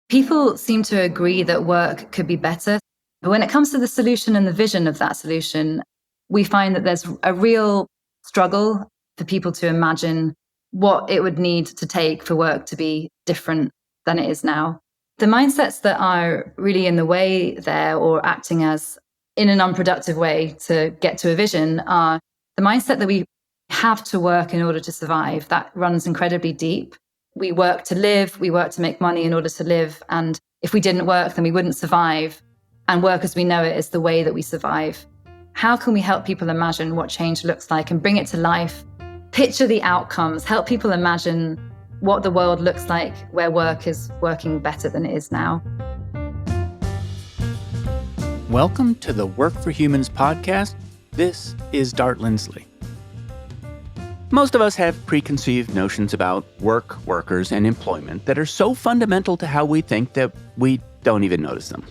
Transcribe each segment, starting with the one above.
People seem to agree that work could be better. But when it comes to the solution and the vision of that solution, we find that there's a real struggle for people to imagine what it would need to take for work to be different than it is now. The mindsets that are really in the way there or acting as in an unproductive way to get to a vision are the mindset that we have to work in order to survive. That runs incredibly deep. We work to live, we work to make money in order to live. And if we didn't work, then we wouldn't survive. And work as we know it is the way that we survive. How can we help people imagine what change looks like and bring it to life? Picture the outcomes, help people imagine what the world looks like where work is working better than it is now. Welcome to the Work for Humans podcast. This is Dart Lindsley. Most of us have preconceived notions about work, workers, and employment that are so fundamental to how we think that we don't even notice them.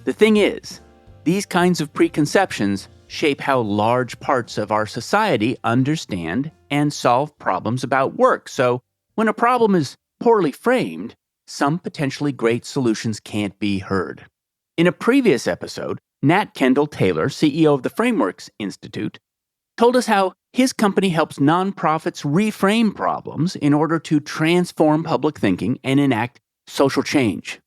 The thing is, these kinds of preconceptions shape how large parts of our society understand and solve problems about work. So when a problem is poorly framed, some potentially great solutions can't be heard. In a previous episode, Nat Kendall Taylor, CEO of the Frameworks Institute, told us how his company helps nonprofits reframe problems in order to transform public thinking and enact social change.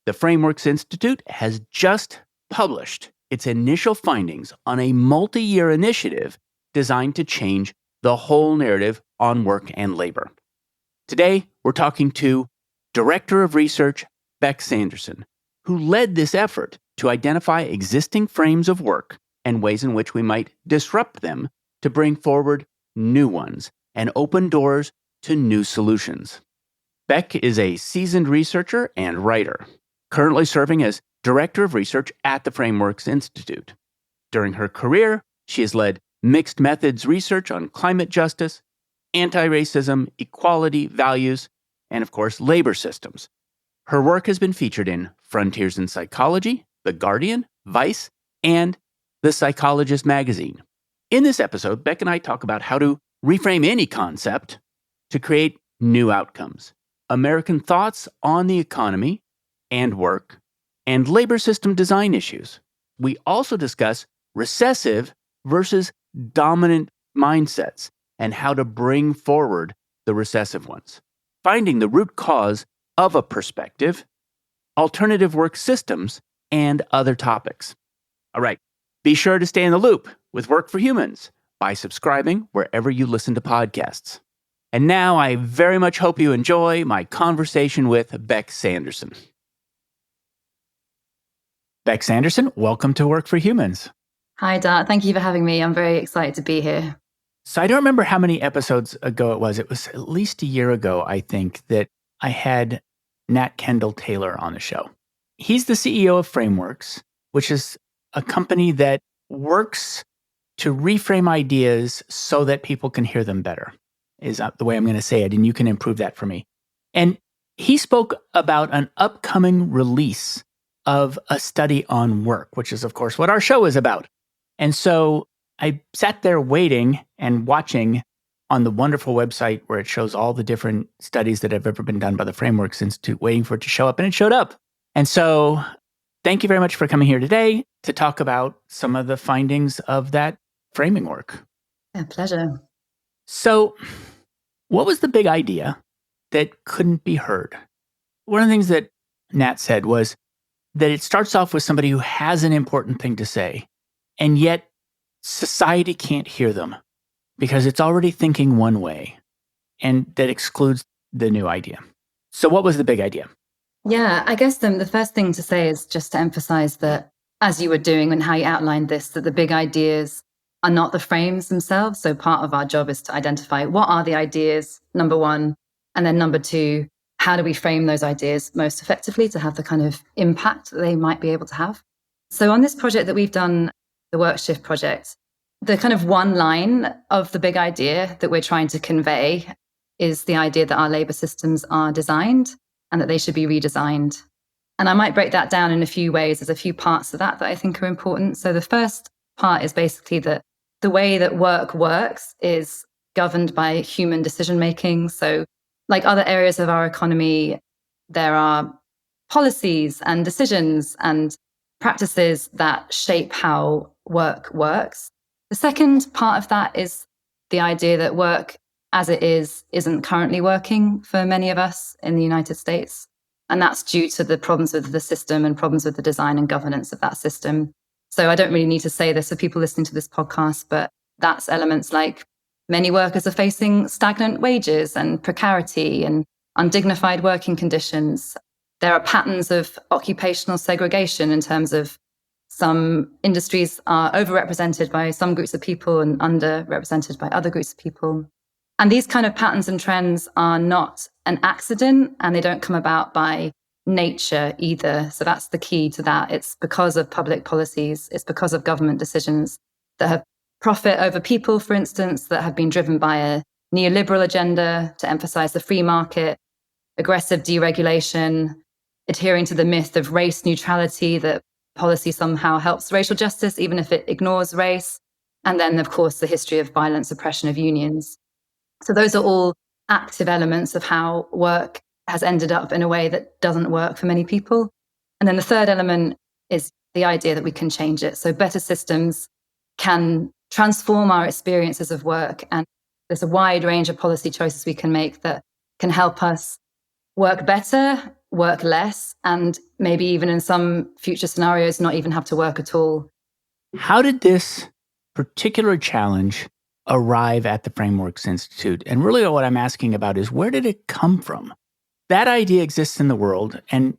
The Frameworks Institute has just published its initial findings on a multi-year initiative designed to change the whole narrative on work and labor. Today, we're talking to Director of Research, Beck Sanderson, who led this effort to identify existing frames of work and ways in which we might disrupt them to bring forward new ones and open doors to new solutions. Beck is a seasoned researcher and writer, currently serving as Director of Research at the Frameworks Institute. During her career, she has led mixed methods research on climate justice, anti-racism, equality, values, and of course, labor systems. Her work has been featured in Frontiers in Psychology, The Guardian, Vice, and The Psychologist magazine. In this episode, Beck and I talk about how to reframe any concept to create new outcomes, American thoughts on the economy and work, and labor system design issues. We also discuss recessive versus dominant mindsets and how to bring forward the recessive ones, finding the root cause of a perspective, alternative work systems, and other topics. All right, be sure to stay in the loop with Work for Humans by subscribing wherever you listen to podcasts. And now I very much hope you enjoy my conversation with Beck Sanderson. Beck Sanderson, welcome to Work for Humans. Hi, Dart. Thank you for having me. I'm very excited to be here. So I don't remember how many episodes ago it was. It was at least a year ago, I think, that I had Nat Kendall Taylor on the show. He's the CEO of Frameworks, which is a company that works to reframe ideas so that people can hear them better, is the way I'm going to say it, and you can improve that for me. And he spoke about an upcoming release of a study on work, which is, of course, what our show is about. And so I sat there waiting and watching on the wonderful website where it shows all the different studies that have ever been done by the Frameworks Institute, waiting for it to show up, and it showed up. And so thank you very much for coming here today to talk about some of the findings of that framing work. A pleasure. So what was the big idea that couldn't be heard? One of the things that Nat said was that it starts off with somebody who has an important thing to say, and yet society can't hear them because it's already thinking one way, and that excludes the new idea. So what was the big idea? Yeah, I guess the first thing to say is just to emphasize that, as you were doing and how you outlined this, that the big ideas are not the frames themselves. So part of our job is to identify what are the ideas, number one, and then number two, how do we frame those ideas most effectively to have the kind of impact that they might be able to have. So on this project that we've done, the WorkShift project, the kind of one line of the big idea that we're trying to convey is the idea that our labor systems are designed and that they should be redesigned. And I might break that down in a few ways. There's a few parts of that I think are important. So the first part is basically that the way that work works is governed by human decision making. So like other areas of our economy, there are policies and decisions and practices that shape how work works. The second part of that is the idea that work as it isn't currently working for many of us in the United States. And that's due to the problems with the system and problems with the design and governance of that system. So I don't really need to say this for people listening to this podcast, but that's elements like many workers are facing stagnant wages and precarity and undignified working conditions. There are patterns of occupational segregation in terms of some industries are overrepresented by some groups of people and underrepresented by other groups of people. And these kind of patterns and trends are not an accident, and they don't come about by nature either. So that's the key to that. It's because of public policies. It's because of government decisions that have profit over people, for instance, that have been driven by a neoliberal agenda to emphasize the free market, aggressive deregulation, adhering to the myth of race neutrality, that policy somehow helps racial justice, even if it ignores race. And then, of course, the history of violent suppression of unions. So those are all active elements of how work has ended up in a way that doesn't work for many people. And then the third element is the idea that we can change it. So better systems can transform our experiences of work. And there's a wide range of policy choices we can make that can help us work better, work less, and maybe even in some future scenarios, not even have to work at all. How did this particular challenge arrive at the Frameworks Institute? And really what I'm asking about is, where did it come from? That idea exists in the world, and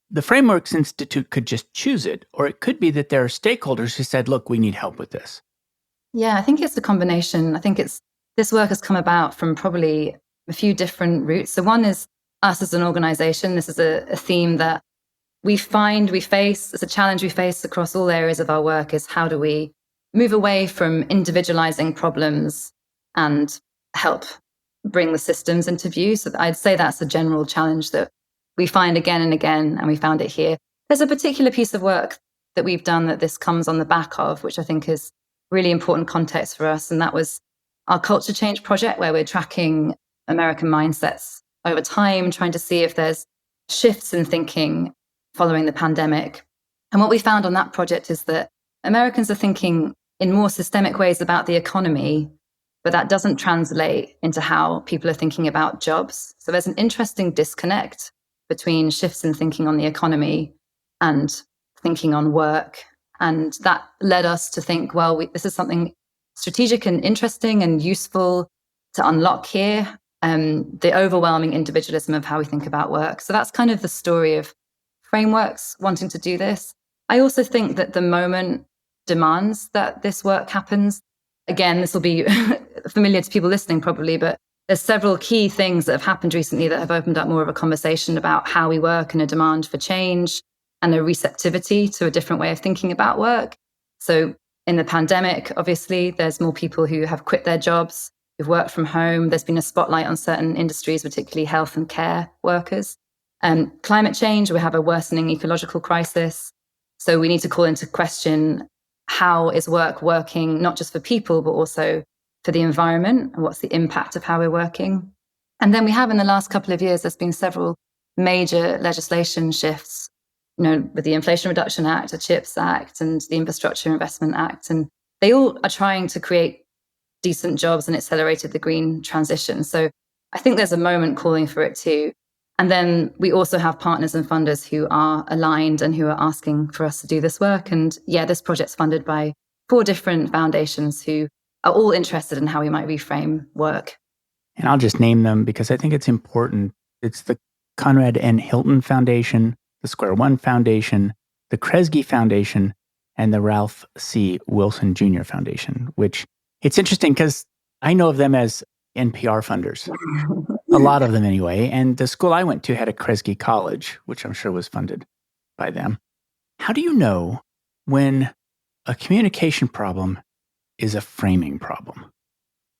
the Frameworks Institute could just choose it, or it could be that there are stakeholders who said, look, we need help with this. Yeah, I think it's a combination. I think this work has come about from probably a few different routes. So one is us as an organization. This is a theme that we face, it's a challenge we face across all areas of our work, is how do we move away from individualizing problems and help bring the systems into view. So I'd say that's a general challenge that we find again and again, and we found it here. There's a particular piece of work that we've done that this comes on the back of, which I think is really important context for us. And that was our culture change project, where we're tracking American mindsets over time, trying to see if there's shifts in thinking following the pandemic. And what we found on that project is that Americans are thinking in more systemic ways about the economy, but that doesn't translate into how people are thinking about jobs. So there's an interesting disconnect between shifts in thinking on the economy and thinking on work. And that led us to think, well, this is something strategic and interesting and useful to unlock here, the overwhelming individualism of how we think about work. So that's kind of the story of Frameworks wanting to do this. I also think that the moment demands that this work happens. Again, this will be familiar to people listening probably, but there's several key things that have happened recently that have opened up more of a conversation about how we work and a demand for change and a receptivity to a different way of thinking about work. So in the pandemic, obviously, there's more people who have quit their jobs, who've worked from home. There's been a spotlight on certain industries, particularly health and care workers. Climate change, we have a worsening ecological crisis. So we need to call into question, how is work working, not just for people, but also for the environment, and what's the impact of how we're working? And then we have, in the last couple of years, there's been several major legislation shifts, with the Inflation Reduction Act, the CHIPS Act, and the Infrastructure Investment Act. And they all are trying to create decent jobs and accelerated the green transition. So I think there's a moment calling for it too. And then we also have partners and funders who are aligned and who are asking for us to do this work. And yeah, this project's funded by 4 different foundations who are all interested in how we might reframe work. And I'll just name them because I think it's important. It's the Conrad N. Hilton Foundation, the Square One Foundation, the Kresge Foundation, and the Ralph C. Wilson Jr. Foundation, which it's interesting because I know of them as NPR funders. A lot of them anyway. And the school I went to had a Kresge College, which I'm sure was funded by them. How do you know when a communication problem is a framing problem?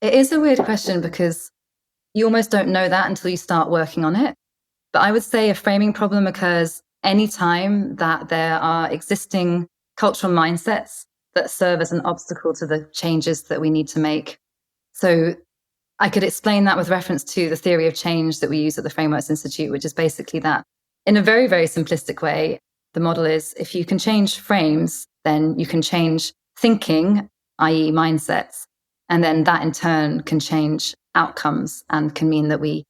It is a weird question because you almost don't know that until you start working on it. But I would say a framing problem occurs anytime that there are existing cultural mindsets that serve as an obstacle to the changes that we need to make. So I could explain that with reference to the theory of change that we use at the Frameworks Institute, which is basically that In a very, very simplistic way, the model is if you can change frames, then you can change thinking, i.e., mindsets. And then that in turn can change outcomes and can mean that we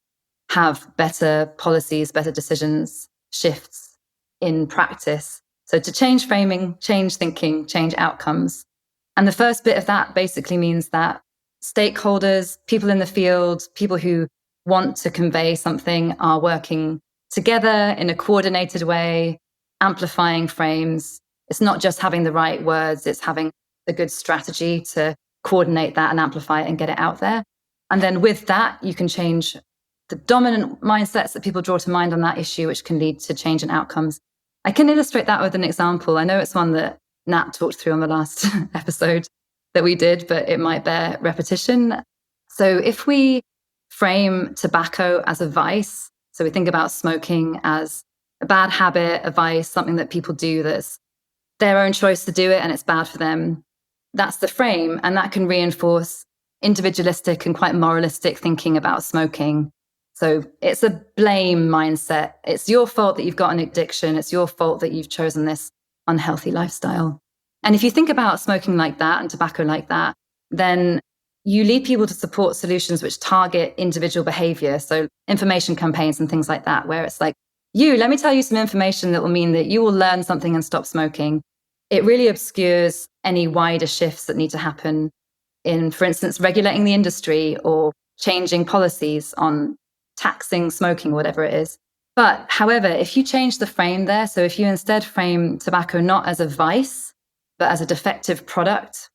have better policies, better decisions, shifts in practice. So to change framing, change thinking, change outcomes. And the first bit of that basically means that stakeholders, people in the field, people who want to convey something are working together in a coordinated way, amplifying frames. It's not just having the right words, it's having a good strategy to coordinate that and amplify it and get it out there. And then with that, you can change the dominant mindsets that people draw to mind on that issue, which can lead to change in outcomes. I can illustrate that with an example. I know it's one that Nat talked through on the last episode that we did, but it might bear repetition. So if we frame tobacco as a vice, so we think about smoking as a bad habit, a vice, something that people do that's their own choice to do it and it's bad for them. That's the frame. And that can reinforce individualistic and quite moralistic thinking about smoking. So it's a blame mindset. It's your fault that you've got an addiction. It's your fault that you've chosen this unhealthy lifestyle. And if you think about smoking like that and tobacco like that, then you lead people to support solutions which target individual behavior. So information campaigns and things like that, where it's like, let me tell you some information that will mean that you will learn something and stop smoking. It really obscures any wider shifts that need to happen in, for instance, regulating the industry or changing policies on taxing smoking, whatever it is. But however, if you change the frame there, so if you instead frame tobacco not as a vice, but as a defective product,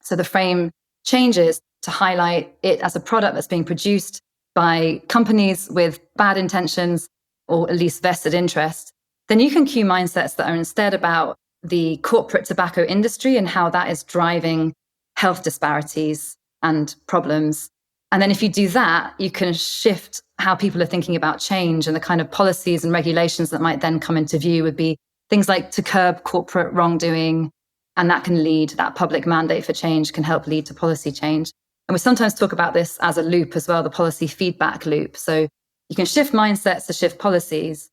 so the frame changes to highlight it as a product that's being produced by companies with bad intentions or at least vested interest, then you can cue mindsets that are instead about the corporate tobacco industry and how that is driving health disparities and problems. And then if you do that, you can shift how people are thinking about change, and the kind of policies and regulations that might then come into view would be things like to curb corporate wrongdoing. And that can lead, that public mandate for change can help lead to policy change. And we sometimes talk about this as a loop as well, the policy feedback loop. So you can shift mindsets to shift policies,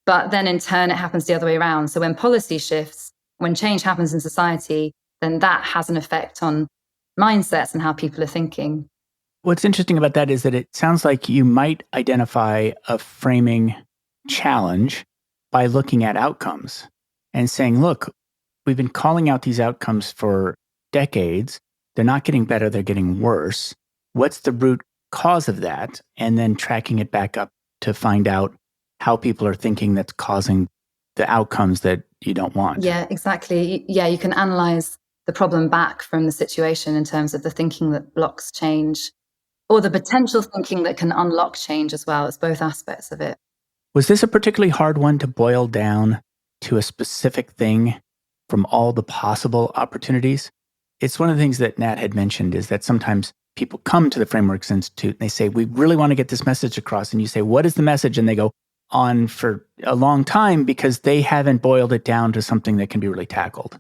but then in turn, it happens the other way around. So when policy shifts, when change happens in society, then that has an effect on mindsets and how people are thinking. What's interesting about that is that it sounds like you might identify a framing challenge by looking at outcomes and saying, look, we've been calling out these outcomes for decades. They're not getting better, they're getting worse. What's the root cause of that? And then tracking it back up to find out how people are thinking that's causing the outcomes that you don't want. Yeah, exactly. Yeah, you can analyze the problem back from the situation in terms of the thinking that blocks change or the potential thinking that can unlock change as well. It's both aspects of it. Was this a particularly hard one to boil down to a specific thing from all the possible opportunities? It's one of the things that Nat had mentioned is that sometimes people come to the Frameworks Institute and they say, we really want to get this message across. And you say, what is the message? And they go on for a long time because they haven't boiled it down to something that can be really tackled.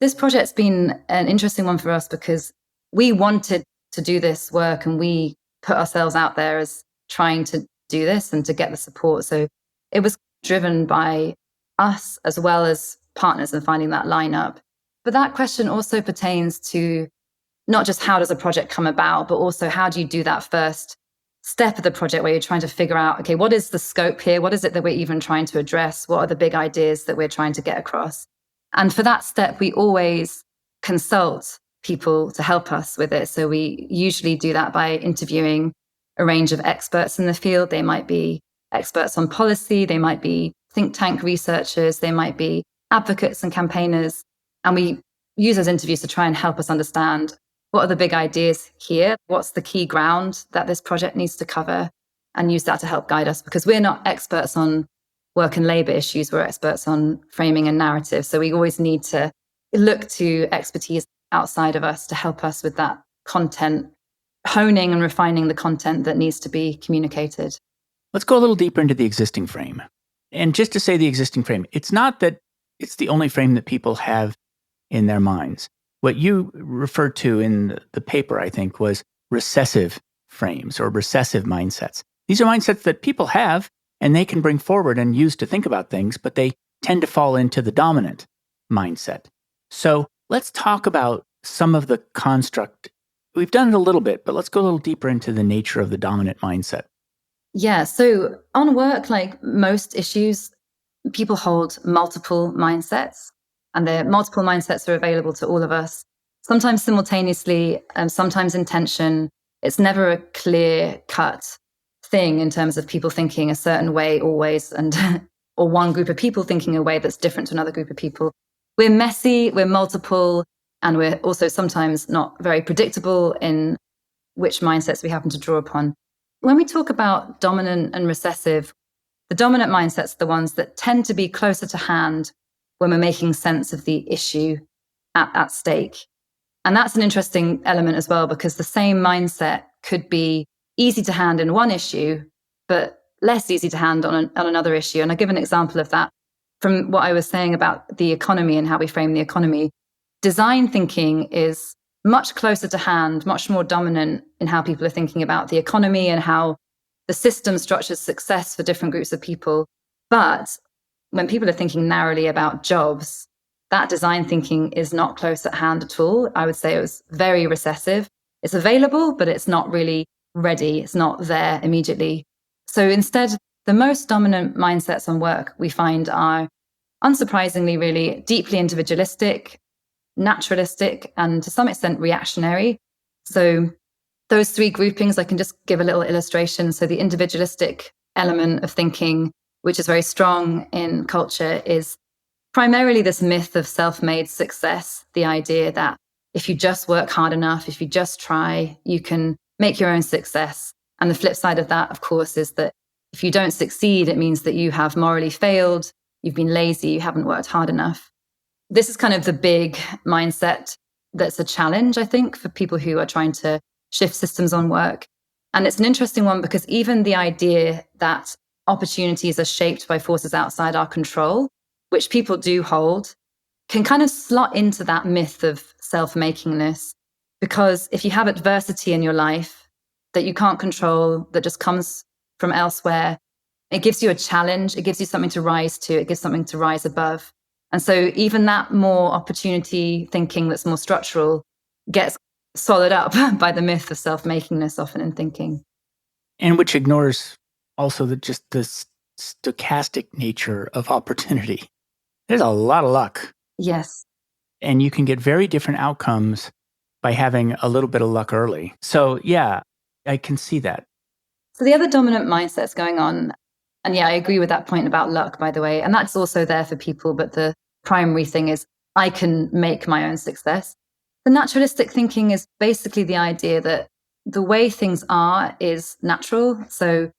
This project's been an interesting one for us because we wanted to do this work and we put ourselves out there as trying to do this and to get the support. So it was driven by us as well as partners and finding that lineup. But that question also pertains to not just how does a project come about, but also how do you do that first step of the project where you're trying to figure out, okay, what is the scope here? What is it that we're even trying to address? What are the big ideas that we're trying to get across? And for that step, we always consult people to help us with it. So we usually do that by interviewing a range of experts in the field. They might be experts on policy, they might be think tank researchers, they might be advocates and campaigners. And we use those interviews to try and help us understand what are the big ideas here, what's the key ground that this project needs to cover, and use that to help guide us, because we're not experts on work and labor issues, we're experts on framing and narrative. So we always need to look to expertise outside of us to help us with that content, honing and refining the content that needs to be communicated. Let's go a little deeper into the existing frame. And just to say the existing frame, it's not that it's the only frame that people have in their minds. What you referred to in the paper, I think, was recessive frames or recessive mindsets. These are mindsets that people have, and they can bring forward and use to think about things, but they tend to fall into the dominant mindset. So let's talk about some of the construct. We've done it a little bit, but let's go a little deeper into the nature of the dominant mindset. Yeah. So on work, like most issues, people hold multiple mindsets, and the multiple mindsets are available to all of us, sometimes simultaneously, sometimes in tension. It's never a clear cut thing in terms of people thinking a certain way always, and or one group of people thinking a way that's different to another group of people. We're messy, we're multiple, and we're also sometimes not very predictable in which mindsets we happen to draw upon. When we talk about dominant and recessive, the dominant mindsets are the ones that tend to be closer to hand when we're making sense of the issue at stake. And that's an interesting element as well, because the same mindset could be easy to hand in one issue, but less easy to hand on another issue. And I'll give an example of that from what I was saying about the economy and how we frame the economy. Design thinking is much closer to hand, much more dominant in how people are thinking about the economy and how the system structures success for different groups of people. But when people are thinking narrowly about jobs, that design thinking is not close at hand at all. I would say it was very recessive. It's available, but it's not really ready. It's not there immediately. So instead, the most dominant mindsets on work we find are, unsurprisingly, really deeply individualistic, naturalistic, and to some extent reactionary. So those three groupings, I can just give a little illustration. So the individualistic element of thinking, which is very strong in culture, is primarily this myth of self-made success, the idea that if you just work hard enough, if you just try, you can make your own success. And the flip side of that, of course, is that if you don't succeed, it means that you have morally failed, you've been lazy, you haven't worked hard enough. This is kind of the big mindset that's a challenge, I think, for people who are trying to shift systems on work. And it's an interesting one because even the idea that opportunities are shaped by forces outside our control, which people do hold, can kind of slot into that myth of self-makingness. Because if you have adversity in your life that you can't control, that just comes from elsewhere, it gives you a challenge, it gives you something to rise to, it gives something to rise above. And so even that more opportunity thinking that's more structural gets swallowed up by the myth of self-makingness often in thinking. And which ignores also just the stochastic nature of opportunity. There's a lot of luck. Yes. And you can get very different outcomes by having a little bit of luck early. So yeah, I can see that. So the other dominant mindsets going on, and yeah, I agree with that point about luck, by the way, and that's also there for people, but the primary thing is I can make my own success. The naturalistic thinking is basically the idea that the way things are is natural. So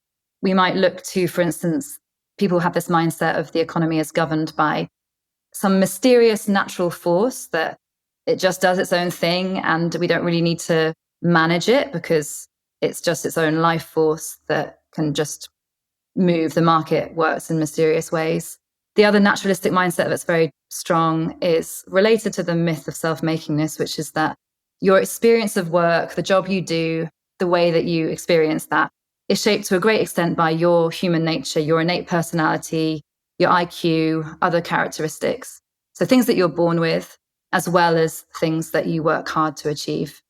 we might look to, for instance, people have this mindset of the economy as governed by some mysterious natural force that it just does its own thing and we don't really need to manage it because it's just its own life force that can just move. The market works in mysterious ways. The other naturalistic mindset that's very strong is related to the myth of self-makingness, which is that your experience of work, the job you do, the way that you experience that is shaped to a great extent by your human nature, your innate personality, your IQ, other characteristics. So things that you're born with, as well as things that you work hard to achieve.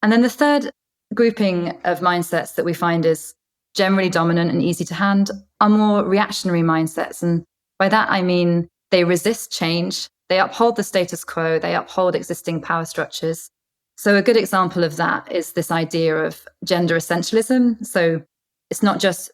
And then the third grouping of mindsets that we find is generally dominant and easy to hand are more reactionary mindsets. And by that, I mean they resist change, they uphold the status quo, they uphold existing power structures. So a good example of that is this idea of gender essentialism. So it's not just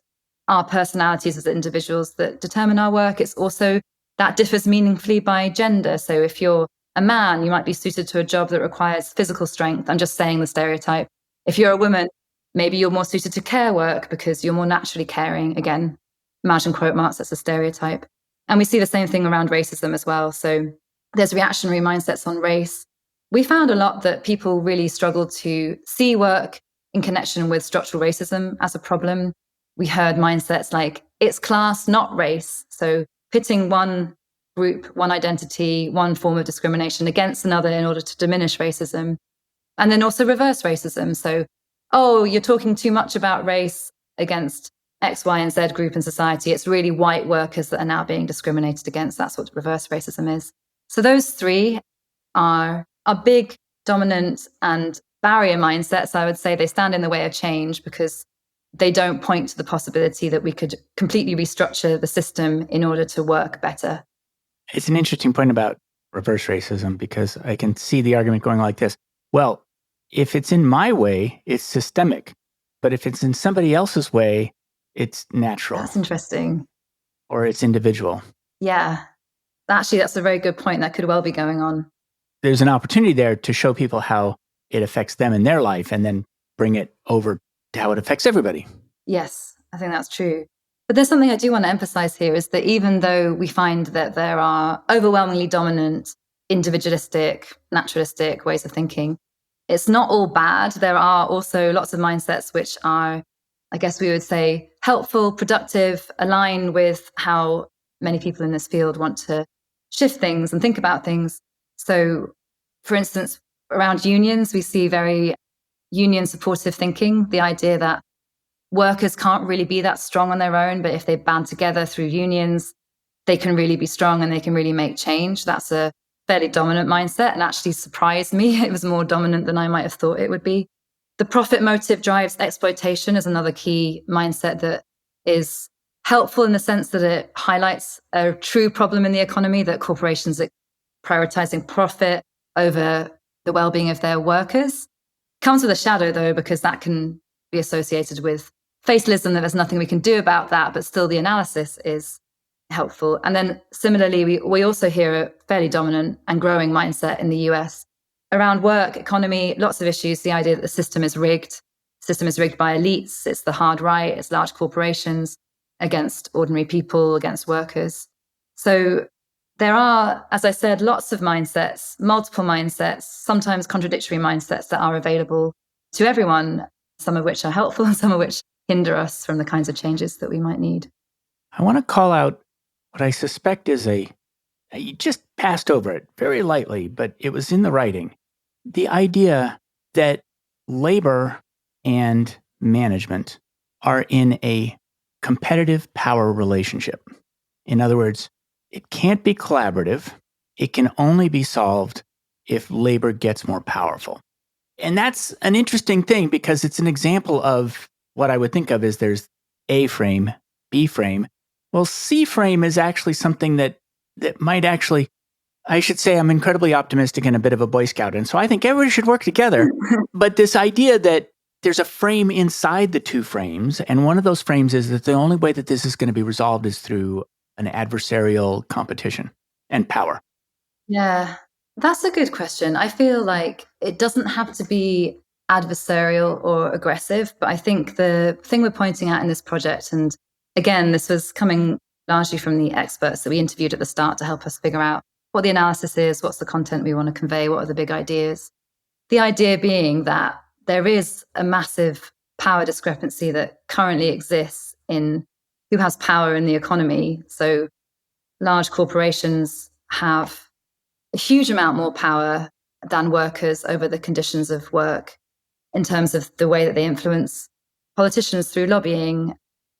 our personalities as individuals that determine our work, it's also that differs meaningfully by gender. So if you're a man, you might be suited to a job that requires physical strength. I'm just saying the stereotype. If you're a woman, maybe you're more suited to care work because you're more naturally caring. Again, imagine quote marks, that's a stereotype. And we see the same thing around racism as well. So there's reactionary mindsets on race. We found a lot that people really struggle to see work in connection with structural racism as a problem. We heard mindsets like, it's class, not race. So pitting one group, one identity, one form of discrimination against another in order to diminish racism. And then also reverse racism. So, oh, you're talking too much about race against X, Y, and Z group in society. It's really white workers that are now being discriminated against. That's what reverse racism is. So those three are big, dominant, and barrier mindsets. I would say they stand in the way of change because they don't point to the possibility that we could completely restructure the system in order to work better. It's an interesting point about reverse racism because I can see the argument going like this. Well, if it's in my way, it's systemic. But if it's in somebody else's way, it's natural. That's interesting. Or it's individual. Yeah. Actually, that's a very good point. That could well be going on. There's an opportunity there to show people how it affects them in their life and then bring it over to how it affects everybody. Yes, I think that's true. But there's something I do want to emphasize here is that even though we find that there are overwhelmingly dominant, individualistic, naturalistic ways of thinking, it's not all bad. There are also lots of mindsets which are, I guess we would say, helpful, productive, align with how many people in this field want to shift things and think about things. So, for instance, around unions, we see very union supportive thinking, the idea that workers can't really be that strong on their own, but if they band together through unions, they can really be strong and they can really make change. That's a fairly dominant mindset and actually surprised me. It was more dominant than I might have thought it would be. The profit motive drives exploitation is another key mindset that is helpful in the sense that it highlights a true problem in the economy, that corporations are prioritizing profit over the well-being of their workers. Comes with a shadow, though, because that can be associated with fatalism, that there's nothing we can do about that, but still the analysis is helpful. And then similarly, we also hear a fairly dominant and growing mindset in the US around work, economy, lots of issues. The idea that the system is rigged. The system is rigged by elites. It's the hard right. It's large corporations against ordinary people, against workers. So there are, as I said, lots of mindsets, multiple mindsets, sometimes contradictory mindsets that are available to everyone, some of which are helpful and some of which hinder us from the kinds of changes that we might need. I want to call out what I suspect is you just passed over it very lightly, but it was in the writing. The idea that labor and management are in a competitive power relationship. In other words, it can't be collaborative. It can only be solved if labor gets more powerful. And that's an interesting thing because it's an example of what I would think of as there's A frame, B frame. Well, C frame is actually something that might actually, I should say I'm incredibly optimistic and a bit of a Boy Scout. And so I think everybody should work together. But this idea that there's a frame inside the two frames, and one of those frames is that the only way that this is going to be resolved is through an adversarial competition and power. Yeah, that's a good question. I feel like it doesn't have to be adversarial or aggressive, but I think the thing we're pointing at in this project, and again, this was coming largely from the experts that we interviewed at the start to help us figure out what the analysis is, what's the content we want to convey, what are the big ideas. The idea being that there is a massive power discrepancy that currently exists in who has power in the economy. So large corporations have a huge amount more power than workers over the conditions of work in terms of the way that they influence politicians through lobbying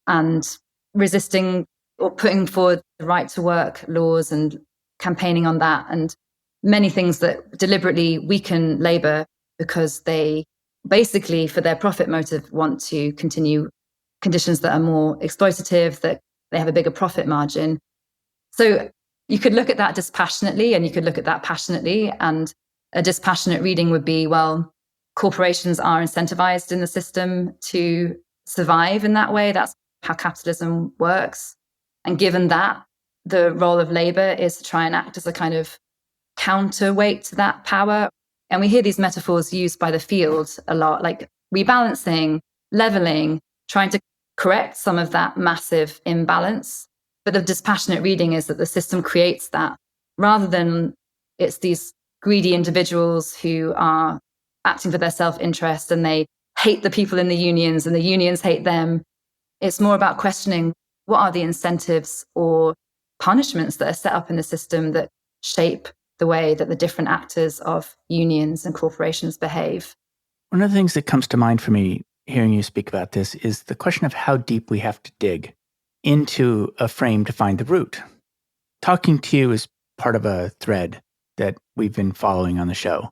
and resisting or putting forward the right to work laws and campaigning on that, and many things that deliberately weaken labor because they basically, for their profit motive, want to continue conditions that are more exploitative, that they have a bigger profit margin. So you could look at that dispassionately and you could look at that passionately. And a dispassionate reading would be, well, corporations are incentivized in the system to survive in that way. That's how capitalism works. And given that, the role of labor is to try and act as a kind of counterweight to that power. And we hear these metaphors used by the field a lot, like rebalancing, leveling, trying to correct some of that massive imbalance. But the dispassionate reading is that the system creates that rather than it's these greedy individuals who are acting for their self-interest and they hate the people in the unions and the unions hate them. It's more about questioning what are the incentives or punishments that are set up in the system that shape the way that the different actors of unions and corporations behave. One of the things that comes to mind for me hearing you speak about this is the question of how deep we have to dig into a frame to find the root. Talking to you is part of a thread that we've been following on the show.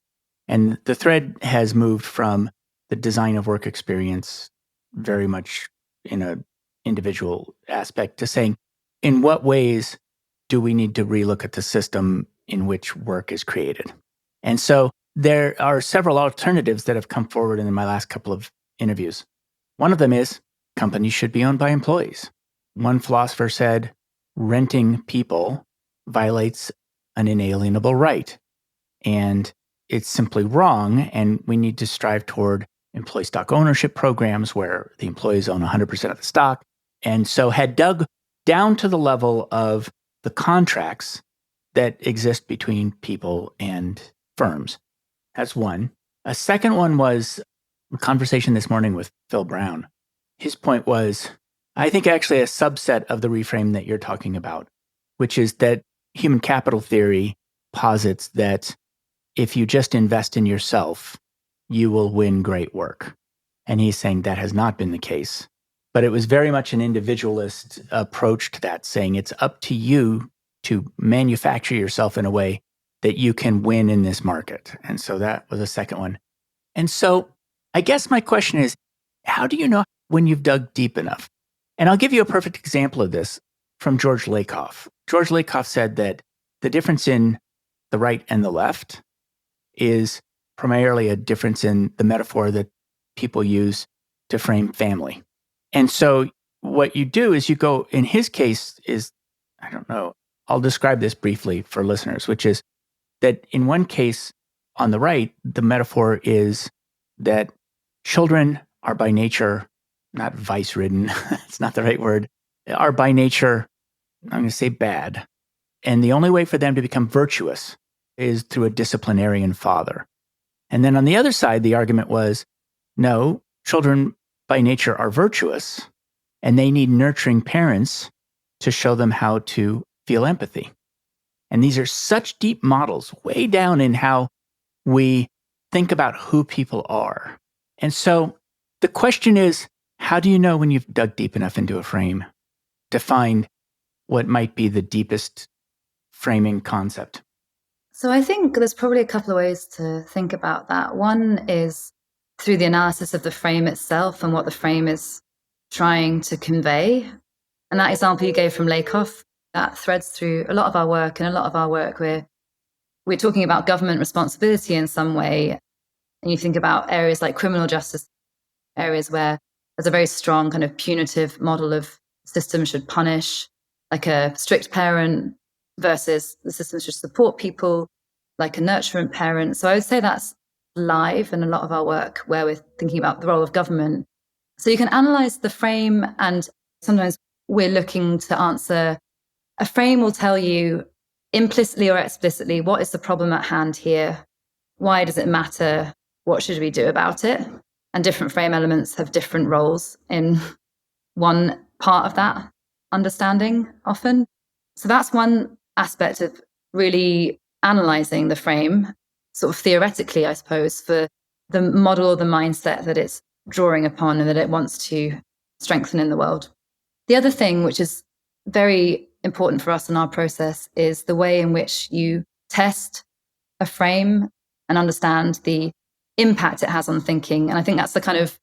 And the thread has moved from the design of work experience very much in an individual aspect to saying, in what ways do we need to relook at the system in which work is created? And so there are several alternatives that have come forward in my last couple of interviews. One of them is companies should be owned by employees. One philosopher said, renting people violates an inalienable right. And it's simply wrong. And we need to strive toward employee stock ownership programs where the employees own 100% of the stock. And so had dug down to the level of the contracts that exist between people and firms. That's one. A second one was a conversation this morning with Phil Brown. His point was, I think actually a subset of the reframe that you're talking about, which is that human capital theory posits that if you just invest in yourself, you will win great work. And he's saying that has not been the case. But it was very much an individualist approach to that, saying it's up to you to manufacture yourself in a way that you can win in this market. And so that was a second one. And so I guess my question is, how do you know when you've dug deep enough? And I'll give you a perfect example of this from George Lakoff. George Lakoff said that the difference in the right and the left is primarily a difference in the metaphor that people use to frame family. And so what you do is you go, in his case is, I don't know, I'll describe this briefly for listeners, which is that in one case on the right, the metaphor is that children are by nature not vice-ridden, it's not the right word, are by nature, I'm going to say bad. And the only way for them to become virtuous is through a disciplinarian father. And then on the other side, the argument was, no, children by nature are virtuous, and they need nurturing parents to show them how to feel empathy. And these are such deep models, way down in how we think about who people are. And so the question is, how do you know when you've dug deep enough into a frame to find what might be the deepest framing concept? So I think there's probably a couple of ways to think about that. One is through the analysis of the frame itself and what the frame is trying to convey. And that example you gave from Lakoff, that threads through a lot of our work. And a lot of our work, we're talking about government responsibility in some way. And you think about areas like criminal justice, areas where there's a very strong kind of punitive model of system should punish, like a strict parent versus the system should support people, like a nurturant parent. So I would say that's live in a lot of our work where we're thinking about the role of government. So you can analyze the frame, and sometimes we're looking to answer. A frame will tell you implicitly or explicitly, what is the problem at hand here? Why does it matter? What should we do about it? And different frame elements have different roles in one part of that understanding often. So that's one aspect of really analyzing the frame, sort of theoretically, I suppose, for the model or the mindset that it's drawing upon and that it wants to strengthen in the world. The other thing, which is very important for us in our process, is the way in which you test a frame and understand the impact it has on thinking. And I think that's the kind of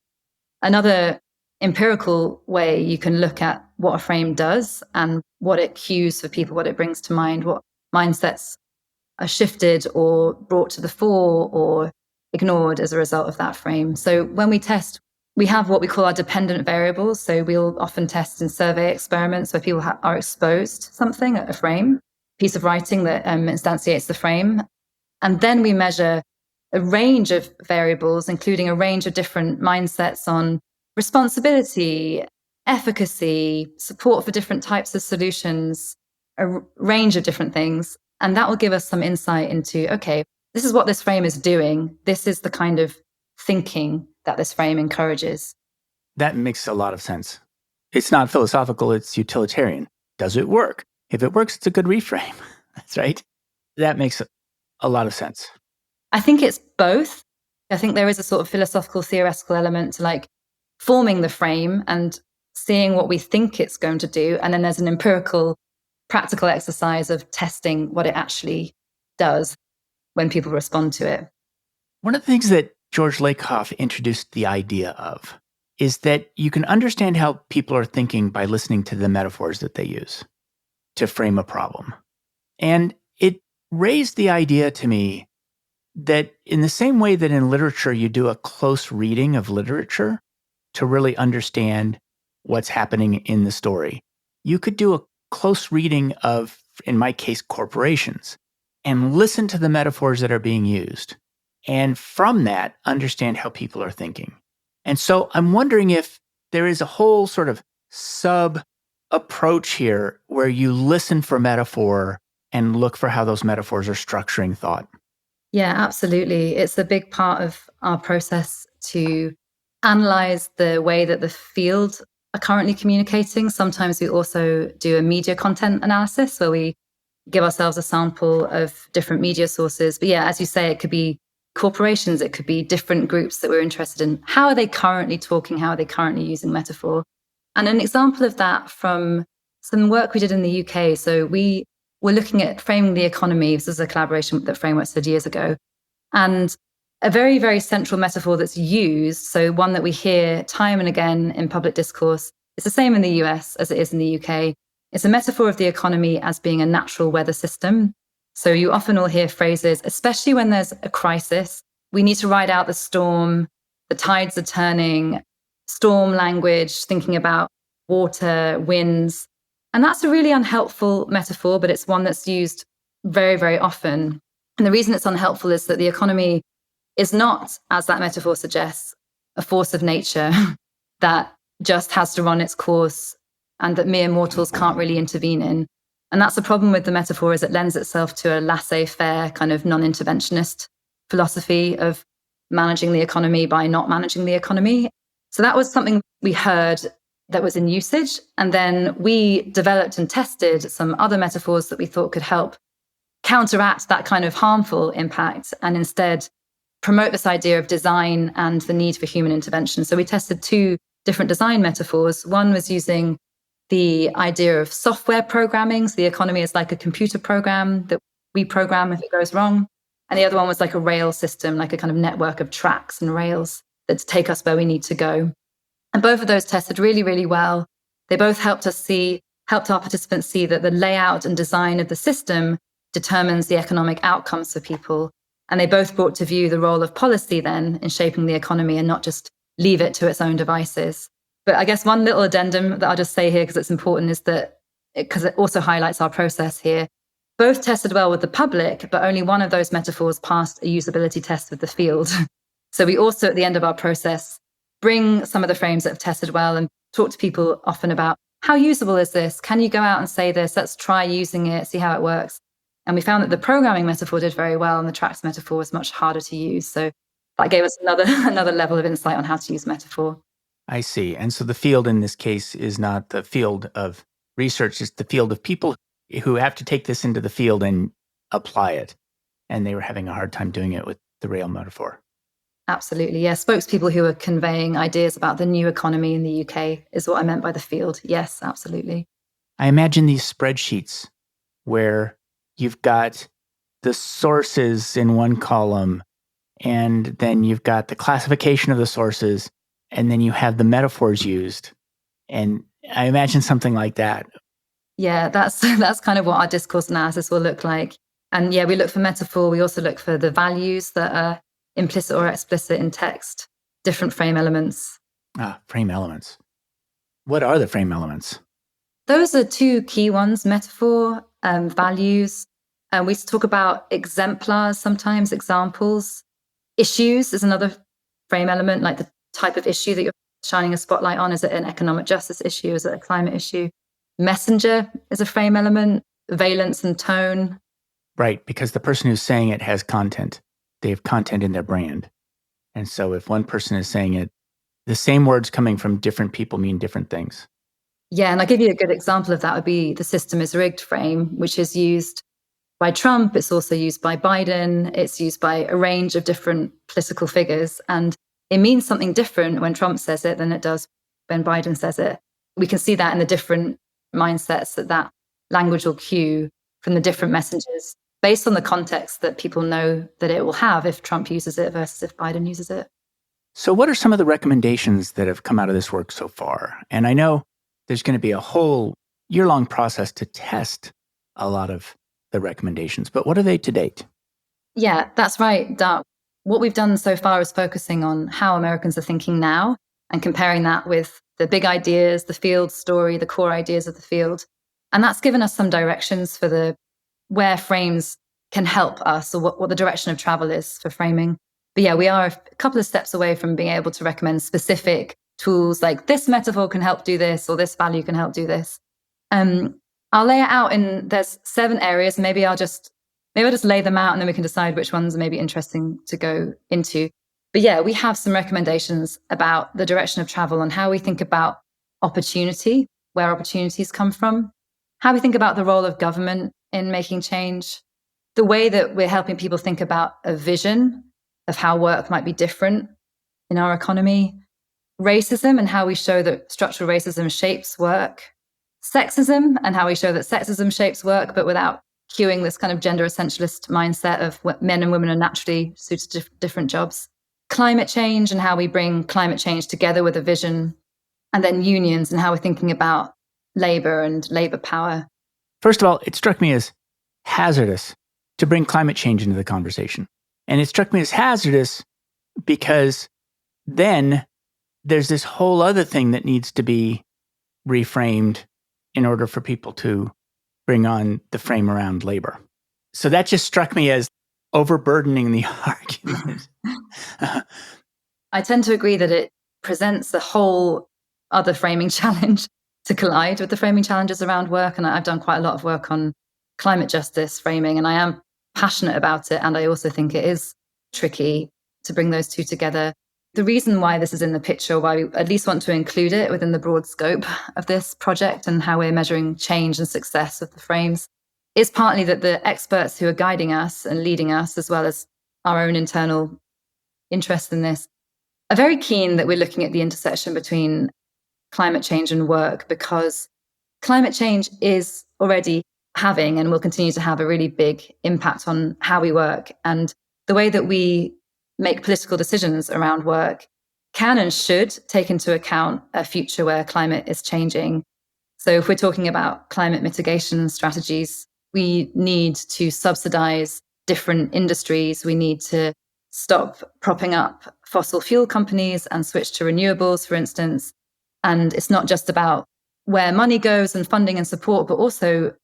another empirical way you can look at what a frame does and what it cues for people, what it brings to mind, what mindsets are shifted or brought to the fore or ignored as a result of that frame. So when we test, we have what we call our dependent variables. So we'll often test in survey experiments where people are exposed to something, a frame, piece of writing that instantiates the frame. And then we measure a range of variables, including a range of different mindsets on responsibility, efficacy, support for different types of solutions, a range of different things. And that will give us some insight into, okay, this is what this frame is doing. This is the kind of thinking that this frame encourages. That makes a lot of sense. It's not philosophical, it's utilitarian. Does it work? If it works, it's a good reframe. That's right. That makes a lot of sense. I think it's both. I think there is a sort of philosophical, theoretical element to like forming the frame and seeing what we think it's going to do. And then there's an empirical, practical exercise of testing what it actually does when people respond to it. One of the things that George Lakoff introduced the idea of is that you can understand how people are thinking by listening to the metaphors that they use to frame a problem. And it raised the idea to me that in the same way that in literature you do a close reading of literature to really understand what's happening in the story, you could do a close reading of, in my case, corporations, and listen to the metaphors that are being used. And from that, understand how people are thinking. And so I'm wondering if there is a whole sort of sub approach here where you listen for metaphor and look for how those metaphors are structuring thought. Yeah, absolutely. It's a big part of our process to analyze the way that the field are currently communicating. Sometimes we also do a media content analysis where we give ourselves a sample of different media sources. But yeah, as you say, it could be corporations, it could be different groups that we're interested in. How are they currently talking? How are they currently using metaphor? And an example of that from some work we did in the UK. So we were looking at framing the economy. This is a collaboration that Frameworks did years ago. And a very, very central metaphor that's used, so one that we hear time and again in public discourse, it's the same in the US as it is in the UK. It's a metaphor of the economy as being a natural weather system. So you often will hear phrases, especially when there's a crisis, we need to ride out the storm, the tides are turning, storm language, thinking about water, winds. And that's a really unhelpful metaphor, but it's one that's used very, very often. And the reason it's unhelpful is that the economy is not, as that metaphor suggests, a force of nature that just has to run its course and that mere mortals can't really intervene in. And that's the problem with the metaphor, is it lends itself to a laissez-faire kind of non-interventionist philosophy of managing the economy by not managing the economy. So that was something we heard that was in usage. And then we developed and tested some other metaphors that we thought could help counteract that kind of harmful impact and instead promote this idea of design and the need for human intervention. So we tested two different design metaphors. One was using the idea of software programming. So the economy is like a computer program that we program if it goes wrong. And the other one was like a rail system, like a kind of network of tracks and rails that take us where we need to go. And both of those tested really, really well. They both helped our participants see that the layout and design of the system determines the economic outcomes for people. And they both brought to view the role of policy then in shaping the economy and not just leave it to its own devices. But I guess one little addendum that I'll just say here, because it's important, is that because it also highlights our process here. Both tested well with the public, but only one of those metaphors passed a usability test with the field. So we also, at the end of our process, bring some of the frames that have tested well and talk to people often about how usable is this? Can you go out and say this? Let's try using it, see how it works. And we found that the programming metaphor did very well and the tracks metaphor was much harder to use. So that gave us another level of insight on how to use metaphor. I see. And so the field in this case is not the field of research, it's the field of people who have to take this into the field and apply it. And they were having a hard time doing it with the rail metaphor. Absolutely. Yeah. Spokespeople who are conveying ideas about the new economy in the UK is what I meant by the field. Yes, absolutely. I imagine these spreadsheets where you've got the sources in one column, and then you've got the classification of the sources, and then you have the metaphors used. And I imagine something like that. Yeah, that's kind of what our discourse analysis will look like. And yeah, we look for metaphor. We also look for the values that are implicit or explicit in text, different frame elements. Frame elements. What are the frame elements? Those are two key ones, metaphor, values. We talk about exemplars sometimes, examples. Issues is another frame element, like the type of issue that you're shining a spotlight on. Is it an economic justice issue? Is it a climate issue? Messenger is a frame element, valence and tone. Right, because the person who's saying it has content. They have content in their brand. And so if one person is saying it, the same words coming from different people mean different things. Yeah, and I'll give you a good example of that would be the system is rigged frame, which is used by Trump. It's also used by Biden. It's used by a range of different political figures. And it means something different when Trump says it than it does when Biden says it. We can see that in the different mindsets that language will cue from the different messages based on the context that people know that it will have if Trump uses it versus if Biden uses it. So what are some of the recommendations that have come out of this work so far? And I know there's going to be a whole year-long process to test a lot of the recommendations, but what are they to date? Yeah, that's right, Dart. What we've done so far is focusing on how Americans are thinking now and comparing that with the big ideas, the field story, the core ideas of the field. And that's given us some directions for where frames can help us, or what the direction of travel is for framing. But yeah, we are a couple of steps away from being able to recommend specific tools like this metaphor can help do this, or this value can help do this. I'll lay it out there's 7 areas. Maybe I'll just lay them out and then we can decide which ones are maybe interesting to go into. But yeah, we have some recommendations about the direction of travel and how we think about opportunity, where opportunities come from, how we think about the role of government in making change, the way that we're helping people think about a vision of how work might be different in our economy, racism and how we show that structural racism shapes work, sexism and how we show that sexism shapes work, but without cueing this kind of gender essentialist mindset of men and women are naturally suited to different jobs, climate change and how we bring climate change together with a vision, and then unions and how we're thinking about labor and labor power. First of all, it struck me as hazardous to bring climate change into the conversation. And it struck me as hazardous because then there's this whole other thing that needs to be reframed in order for people to bring on the frame around labor. So that just struck me as overburdening the argument. I tend to agree that it presents a whole other framing challenge to collide with the framing challenges around work. And I've done quite a lot of work on climate justice framing, and I am passionate about it. And I also think it is tricky to bring those two together. The reason why this is in the picture, why we at least want to include it within the broad scope of this project and how we're measuring change and success of the frames, is partly that the experts who are guiding us and leading us, as well as our own internal interest in this, are very keen that we're looking at the intersection between climate change and work, because climate change is already having and will continue to have a really big impact on how we work. And the way that we make political decisions around work can and should take into account a future where climate is changing. So if we're talking about climate mitigation strategies, we need to subsidize different industries. We need to stop propping up fossil fuel companies and switch to renewables, for instance. And it's not just about where money goes and funding and support, but also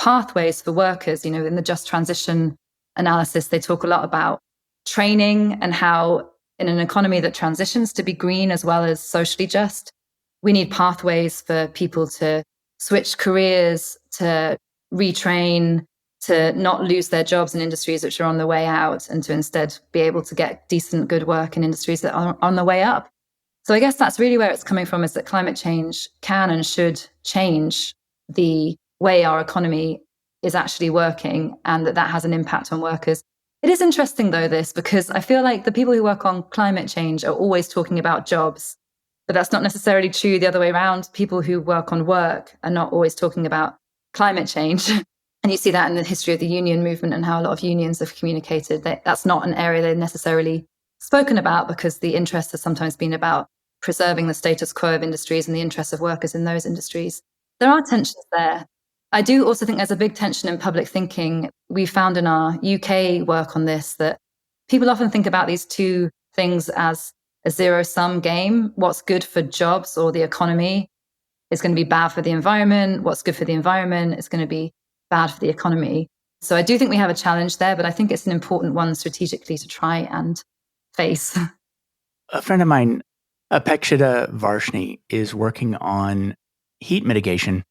pathways for workers. In the just transition analysis, they talk a lot about training and how in an economy that transitions to be green as well as socially just, we need pathways for people to switch careers, to retrain, to not lose their jobs in industries which are on the way out, and to instead be able to get decent, good work in industries that are on the way up. So I guess that's really where it's coming from, is that climate change can and should change the way our economy is actually working, and that has an impact on workers. It is interesting, though, because I feel like the people who work on climate change are always talking about jobs, but that's not necessarily true the other way around. People who work on work are not always talking about climate change. And you see that in the history of the union movement and how a lot of unions have communicated that that's not an area they've necessarily spoken about, because the interest has sometimes been about preserving the status quo of industries and the interests of workers in those industries. There are tensions there. I do also think there's a big tension in public thinking. We found in our UK work on this that people often think about these two things as a zero-sum game. What's good for jobs or the economy is going to be bad for the environment. What's good for the environment is going to be bad for the economy. So I do think we have a challenge there, but I think it's an important one strategically to try and face. A friend of mine, Apekshita Varshney, is working on heat mitigation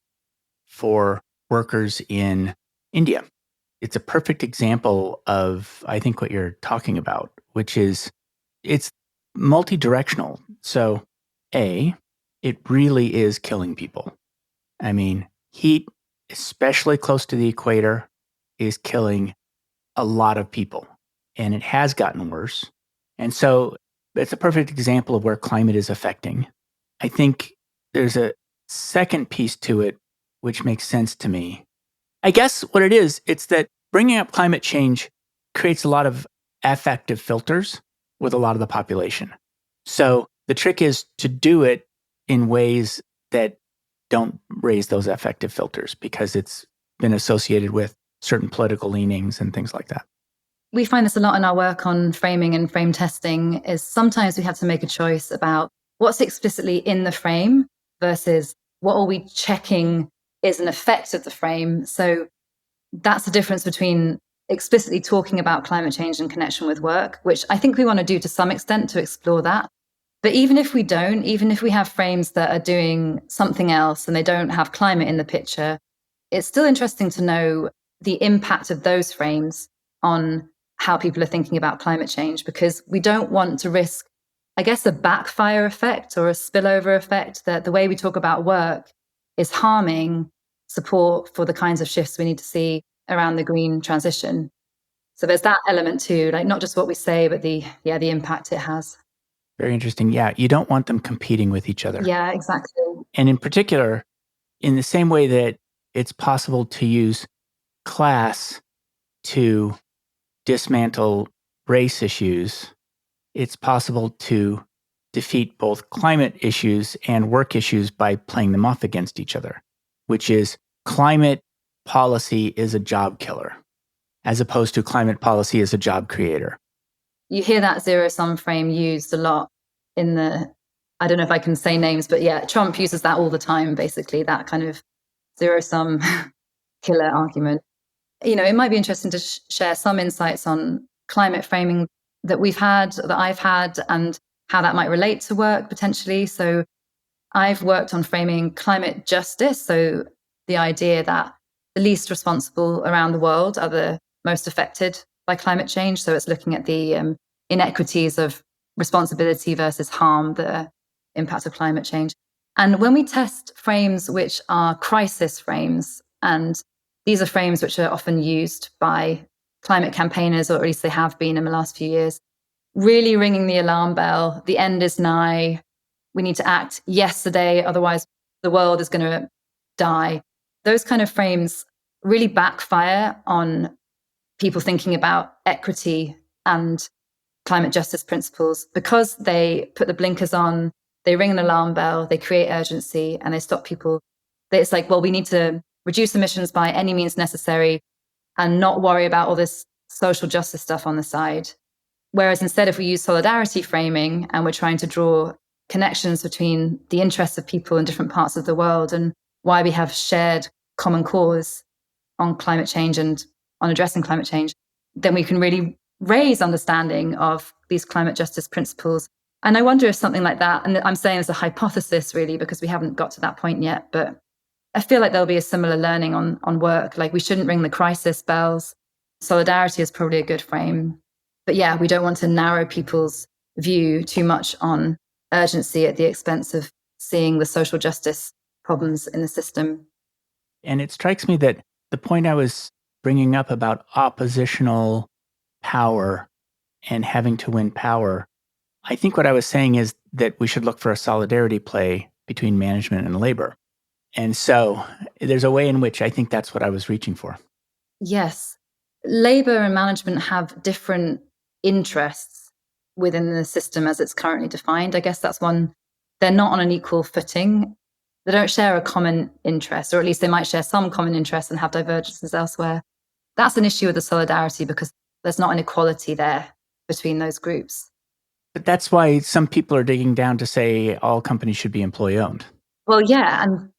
for workers in India. It's a perfect example of, I think, what you're talking about, which is it's multi-directional. So, A, it really is killing people. I mean, heat, especially close to the equator, is killing a lot of people, and it has gotten worse. And so it's a perfect example of where climate is affecting. I think there's a second piece to it, which makes sense to me. I guess what it is, it's that bringing up climate change creates a lot of affective filters with a lot of the population. So the trick is to do it in ways that don't raise those affective filters because it's been associated with certain political leanings and things like that. We find this a lot in our work on framing and frame testing is sometimes we have to make a choice about what's explicitly in the frame versus what are we checking is an effect of the frame. So that's the difference between explicitly talking about climate change in connection with work, which I think we want to do to some extent to explore that. But even if we don't, even if we have frames that are doing something else and they don't have climate in the picture, it's still interesting to know the impact of those frames on how people are thinking about climate change, because we don't want to risk, I guess, a backfire effect or a spillover effect that the way we talk about work is harming support for the kinds of shifts we need to see around the green transition. So there's that element too, like not just what we say, but the impact it has. Very interesting. Yeah, you don't want them competing with each other. Yeah, exactly. And in particular, in the same way that it's possible to use class to dismantle race issues, it's possible to defeat both climate issues and work issues by playing them off against each other, which is climate policy is a job killer, as opposed to climate policy is a job creator. You hear that zero-sum frame used a lot in I don't know if I can say names, but yeah, Trump uses that all the time, basically, that kind of zero-sum killer argument. It might be interesting to share some insights on climate framing that I've had, and how that might relate to work potentially. So I've worked on framing climate justice. So the idea that the least responsible around the world are the most affected by climate change. So it's looking at the inequities of responsibility versus harm, the impact of climate change. And when we test frames which are crisis frames, and these are frames which are often used by climate campaigners, or at least they have been in the last few years, really ringing the alarm bell, the end is nigh, we need to act yesterday, otherwise the world is going to die. Those kind of frames really backfire on people thinking about equity and climate justice principles, because they put the blinkers on, they ring an alarm bell, they create urgency, and they stop people. It's like, well, we need to reduce emissions by any means necessary and not worry about all this social justice stuff on the side. Whereas instead, if we use solidarity framing and we're trying to draw connections between the interests of people in different parts of the world and why we have shared common cause on climate change and on addressing climate change, then we can really raise understanding of these climate justice principles. And I wonder if something like that, and I'm saying as a hypothesis really, because we haven't got to that point yet, but I feel like there'll be a similar learning on work. Like, we shouldn't ring the crisis bells. Solidarity is probably a good frame. But yeah, we don't want to narrow people's view too much on urgency at the expense of seeing the social justice problems in the system. And it strikes me that the point I was bringing up about oppositional power and having to win power, I think what I was saying is that we should look for a solidarity play between management and labor. And so there's a way in which I think that's what I was reaching for. Yes. Labor and management have different interests within the system as it's currently defined. I guess that's one. They're not on an equal footing. They don't share a common interest, or at least they might share some common interests and have divergences elsewhere. That's an issue with the solidarity, because there's not an equality there between those groups. But that's why some people are digging down to say all companies should be employee owned. Well, yeah. And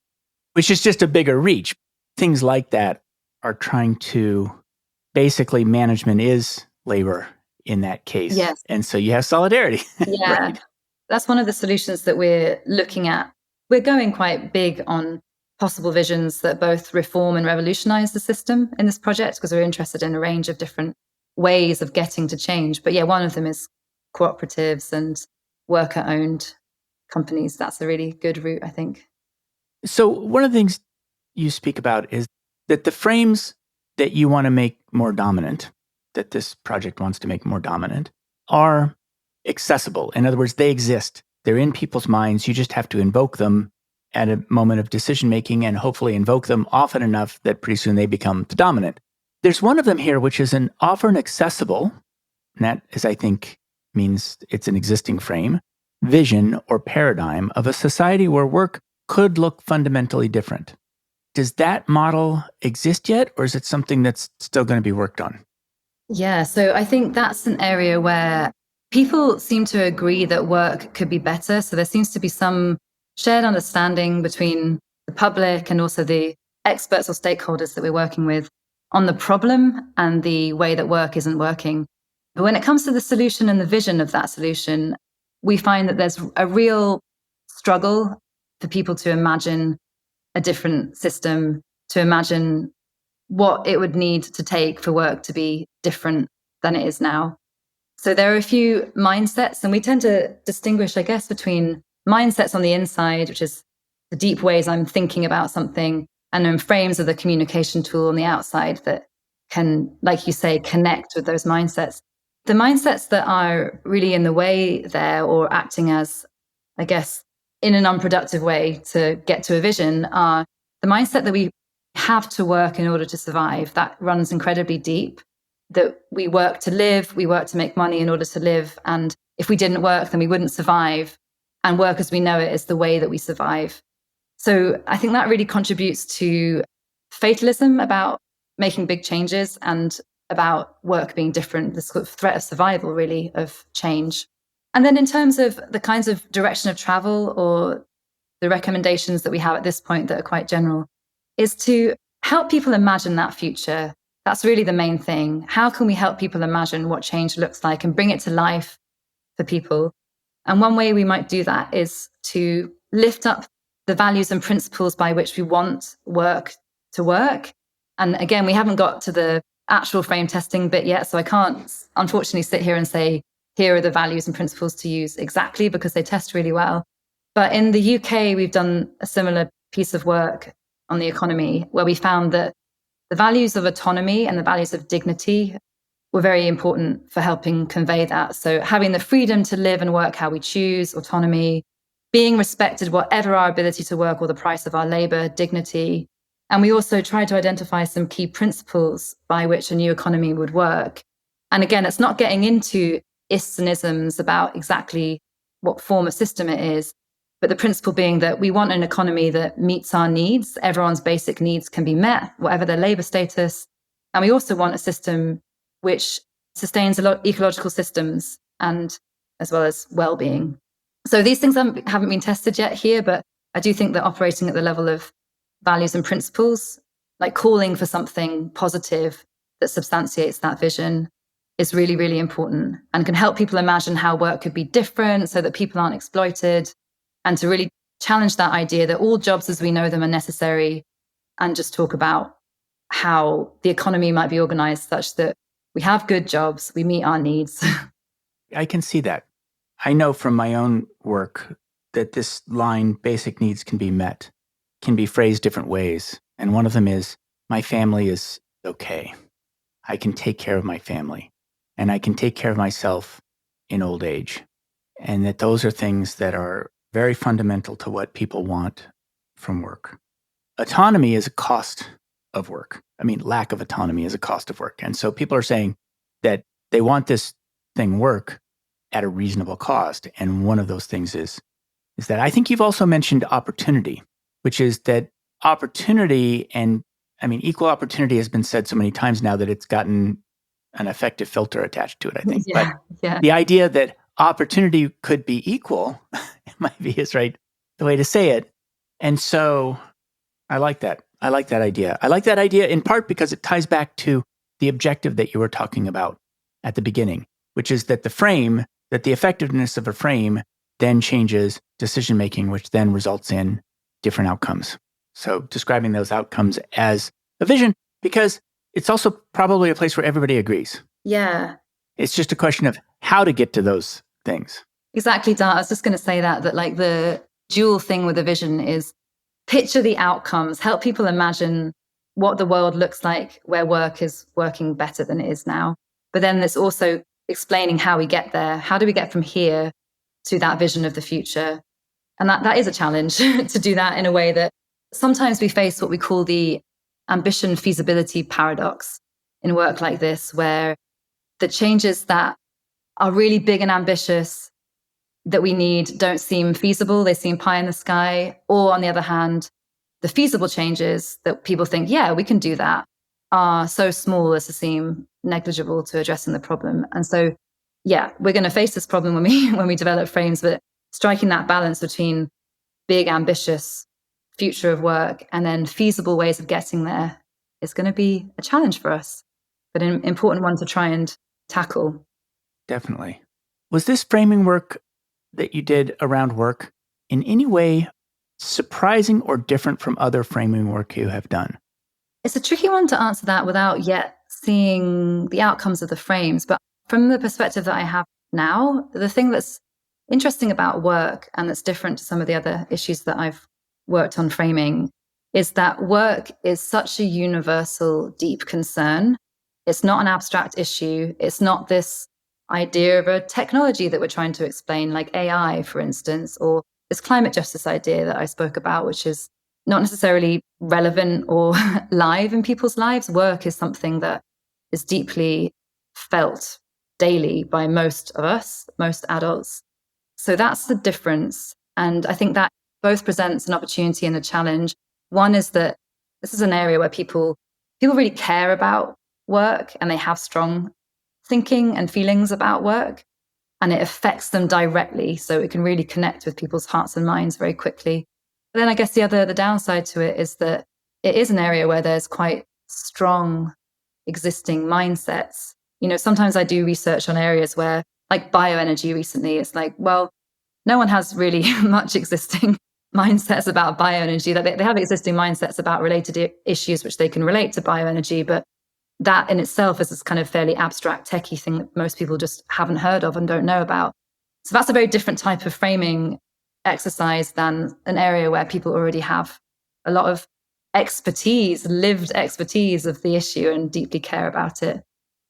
which is just a bigger reach. Things like that are trying to, basically, management is labor in that case. yes. And so you have solidarity. Yeah. Right. That's one of the solutions that we're looking at. We're going quite big on possible visions that both reform and revolutionize the system in this project, because we're interested in a range of different ways of getting to change. But yeah, one of them is cooperatives and worker-owned companies. That's a really good route, I think. So one of the things you speak about is that the frames that you want to make more dominant, that this project wants to make more dominant, are accessible. In other words, they exist. They're in people's minds. You just have to invoke them at a moment of decision making and hopefully invoke them often enough that pretty soon they become the dominant. There's one of them here, which is an often accessible, and that is, I think, means it's an existing frame, vision or paradigm of a society where work could look fundamentally different. Does that model exist yet, or is it something that's still going to be worked on? Yeah, so I think that's an area where people seem to agree that work could be better. So there seems to be some shared understanding between the public and also the experts or stakeholders that we're working with on the problem and the way that work isn't working. But when it comes to the solution and the vision of that solution, we find that there's a real struggle for people to imagine a different system, to imagine what it would need to take for work to be different than it is now. So there are a few mindsets, and we tend to distinguish, I guess, between mindsets on the inside, which is the deep ways I'm thinking about something, and then frames of the communication tool on the outside that can, like you say, connect with those mindsets. The mindsets that are really in the way there or acting as, I guess, in an unproductive way to get to a vision are the mindset that we have to work in order to survive. That runs incredibly deep, that we work to live, we work to make money in order to live. And if we didn't work, then we wouldn't survive. And work as we know it is the way that we survive. So I think that really contributes to fatalism about making big changes and about work being different, the sort of threat of survival, really, of change. And then in terms of the kinds of direction of travel or the recommendations that we have at this point that are quite general, is to help people imagine that future. That's really the main thing. How can we help people imagine what change looks like and bring it to life for people? And one way we might do that is to lift up the values and principles by which we want work to work. And again, we haven't got to the actual frame testing bit yet, so I can't unfortunately sit here and say, here are the values and principles to use exactly, because they test really well. But in the UK, we've done a similar piece of work on the economy where we found that the values of autonomy and the values of dignity were very important for helping convey that. So having the freedom to live and work how we choose, autonomy, being respected whatever our ability to work or the price of our labor, dignity. And we also tried to identify some key principles by which a new economy would work. And again, it's not getting into ists and isms about exactly what form of system it is, but the principle being that we want an economy that meets our needs. Everyone's basic needs can be met, whatever their labor status. And we also want a system which sustains a lot of ecological systems and as well as well-being. So these things haven't been tested yet here, but I do think that operating at the level of values and principles, like calling for something positive that substantiates that vision, is really, really important and can help people imagine how work could be different so that people aren't exploited, and to really challenge that idea that all jobs as we know them are necessary, and just talk about how the economy might be organized such that we have good jobs, we meet our needs. I can see that. I know from my own work that this line, basic needs can be met, can be phrased different ways. And one of them is, my family is okay. I can take care of my family and I can take care of myself in old age. And that those are things that are very fundamental to what people want from work. Autonomy is a cost of work. I mean, lack of autonomy is a cost of work. And so people are saying that they want this thing work at a reasonable cost. And one of those things is that I think you've also mentioned opportunity, which is that opportunity, and I mean, equal opportunity has been said so many times now that it's gotten an effective filter attached to it, I think. Yeah, But yeah. the idea that opportunity could be equal, in my view, is right the way to say it. And so I like that. I like that idea. I like that idea in part because it ties back to the objective that you were talking about at the beginning, which is that the effectiveness of a frame then changes decision-making, which then results in different outcomes. So describing those outcomes as a vision, because it's also probably a place where everybody agrees. Yeah. It's just a question of how to get to those things. Exactly, Dan. I was just going to say that like the dual thing with the vision is picture the outcomes, help people imagine what the world looks like where work is working better than it is now. But then there's also explaining how we get there. How do we get from here to that vision of the future? And that is a challenge to do that in a way that sometimes we face what we call the ambition feasibility paradox in work like this, where the changes that are really big and ambitious that we need don't seem feasible. They seem pie in the sky. Or on the other hand, the feasible changes that people think, yeah, we can do that, are so small as to seem negligible to addressing the problem. And so, yeah, we're going to face this problem when we develop frames, but striking that balance between big, ambitious future of work and then feasible ways of getting there is going to be a challenge for us, but an important one to try and tackle. Definitely. Was this framing work that you did around work in any way surprising or different from other framing work you have done? It's a tricky one to answer that without yet seeing the outcomes of the frames. But from the perspective that I have now, the thing that's interesting about work and that's different to some of the other issues that I've worked on framing is that work is such a universal, deep concern. It's not an abstract issue. It's not this idea of a technology that we're trying to explain, like AI, for instance, or this climate justice idea that I spoke about, which is not necessarily relevant or live in people's lives. Work is something that is deeply felt daily by most of us, most adults. So that's the difference. And I think that both presents an opportunity and a challenge. One is that this is an area where people really care about work and they have strong thinking and feelings about work, and it affects them directly. So it can really connect with people's hearts and minds very quickly. But then I guess the downside to it is that it is an area where there's quite strong existing mindsets. Sometimes I do research on areas where, like bioenergy recently, it's like, well, no one has really much existing mindsets about bioenergy. That they have existing mindsets about related issues which they can relate to bioenergy, but that in itself is this kind of fairly abstract techie thing that most people just haven't heard of and don't know about. So that's a very different type of framing exercise than an area where people already have a lot of expertise, lived expertise of the issue and deeply care about it.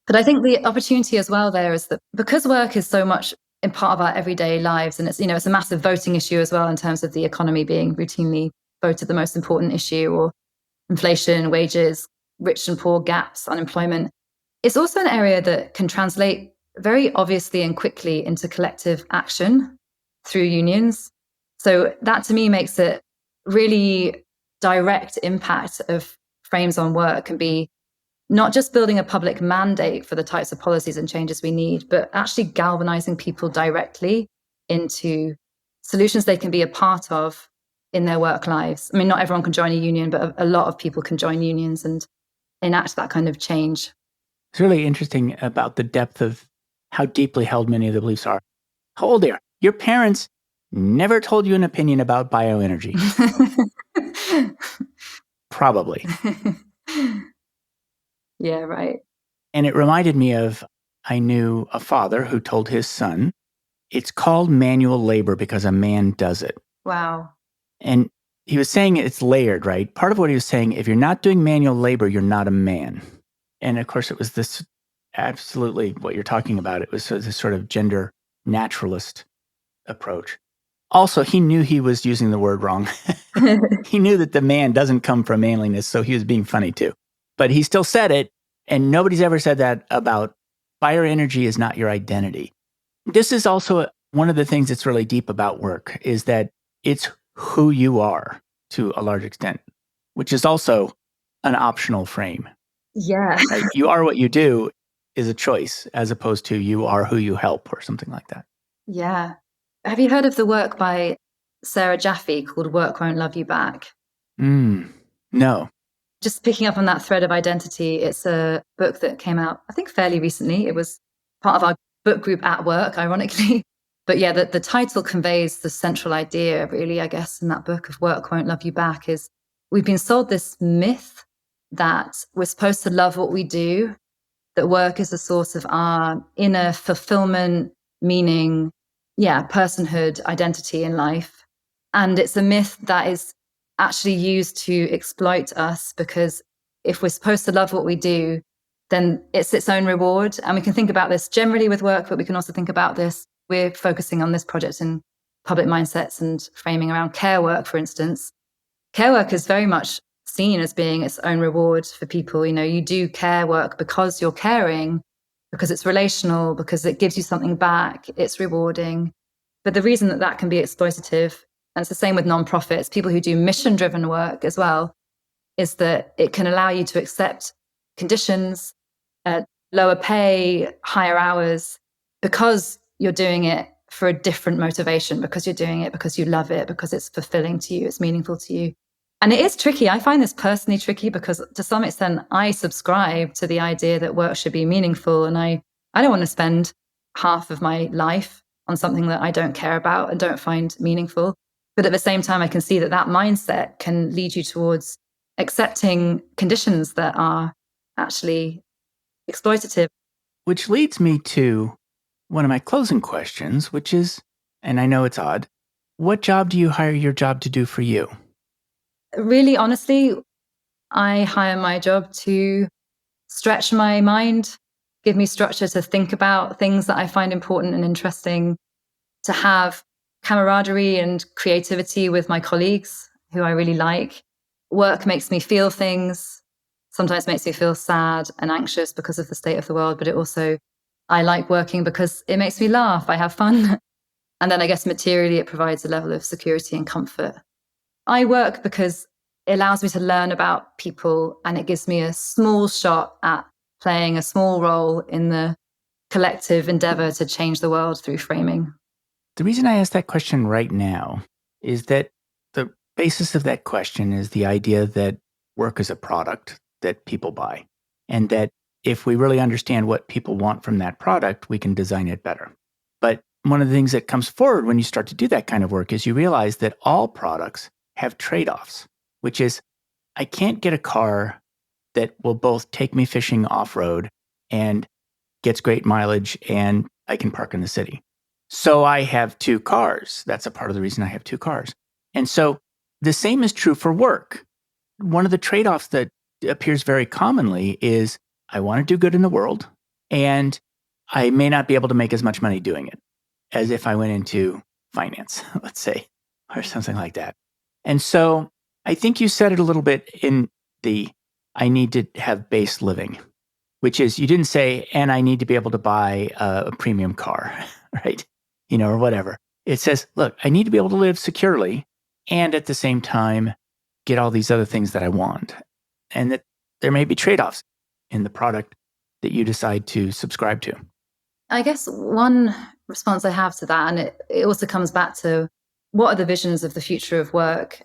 But I think the opportunity as well there is that because work is so much in part of our everyday lives, and it's a massive voting issue as well in terms of the economy being routinely voted the most important issue, or inflation, wages, rich and poor gaps, unemployment. It's also an area that can translate very obviously and quickly into collective action through unions. So that to me makes it really direct impact of frames on work can be not just building a public mandate for the types of policies and changes we need, but actually galvanizing people directly into solutions they can be a part of in their work lives. I mean, not everyone can join a union, but a lot of people can join unions and enact that kind of change. It's really interesting about the depth of how deeply held many of the beliefs are. How old they are. Your parents never told you an opinion about bioenergy. Probably. Yeah, right. And it reminded me of, I knew a father who told his son, it's called manual labor because a man does it. Wow. And he was saying it's layered, right? Part of what he was saying, if you're not doing manual labor, you're not a man. And of course, it was this absolutely what you're talking about. It was this sort of gender naturalist approach. Also, he knew he was using the word wrong. He knew that the man doesn't come from manliness, so he was being funny too. But he still said it, and nobody's ever said that about bioenergy is not your identity. This is also one of the things that's really deep about work, is that it's who you are to a large extent, which is also an optional frame. Yeah. Right? You are what you do is a choice, as opposed to you are who you help or something like that. Yeah. Have you heard of the work by Sarah Jaffe called Work Won't Love You Back? No. Just picking up on that thread of identity, it's a book that came out, I think, fairly recently. It was part of our book group at work, ironically. But yeah, the title conveys the central idea, really, I guess, in that book of Work Won't Love You Back is we've been sold this myth that we're supposed to love what we do, that work is a source of our inner fulfillment, meaning, personhood, identity in life. And it's a myth that is actually used to exploit us, because if we're supposed to love what we do, then it's its own reward. And we can think about this generally with work, but we can also think about this. We're focusing on this project in public mindsets and framing around care work, for instance. Care work is very much seen as being its own reward for people. You do care work because you're caring, because it's relational, because it gives you something back, it's rewarding. But the reason that that can be exploitative, and it's the same with nonprofits, people who do mission-driven work as well, is that it can allow you to accept conditions, lower pay, higher hours, because you're doing it for a different motivation, because you're doing it because you love it, because it's fulfilling to you, it's meaningful to you. And it is tricky. I find this personally tricky because to some extent, I subscribe to the idea that work should be meaningful. And I don't want to spend half of my life on something that I don't care about and don't find meaningful. But at the same time, I can see that that mindset can lead you towards accepting conditions that are actually exploitative. Which leads me to one of my closing questions, which is, and I know it's odd, what job do you hire your job to do for you? Really, honestly, I hire my job to stretch my mind, give me structure to think about things that I find important and interesting, to have camaraderie and creativity with my colleagues who I really like. Work makes me feel things, sometimes makes me feel sad and anxious because of the state of the world, but I like working because it makes me laugh, I have fun. And then I guess materially, it provides a level of security and comfort. I work because it allows me to learn about people and it gives me a small shot at playing a small role in the collective endeavor to change the world through framing. The reason I ask that question right now is that the basis of that question is the idea that work is a product that people buy, and that if we really understand what people want from that product, we can design it better. But one of the things that comes forward when you start to do that kind of work is you realize that all products have trade-offs, which is I can't get a car that will both take me fishing off-road and gets great mileage and I can park in the city. So I have two cars. That's a part of the reason I have two cars. And so the same is true for work. One of the trade-offs that appears very commonly is I want to do good in the world, and I may not be able to make as much money doing it as if I went into finance, let's say, or something like that. And so I think you said it a little bit in the I need to have base living, which is you didn't say, and I need to be able to buy a premium car, right? Or whatever. It says, look, I need to be able to live securely and at the same time get all these other things that I want. And that there may be trade-offs in the product that you decide to subscribe to. I guess one response I have to that, and it also comes back to what are the visions of the future of work?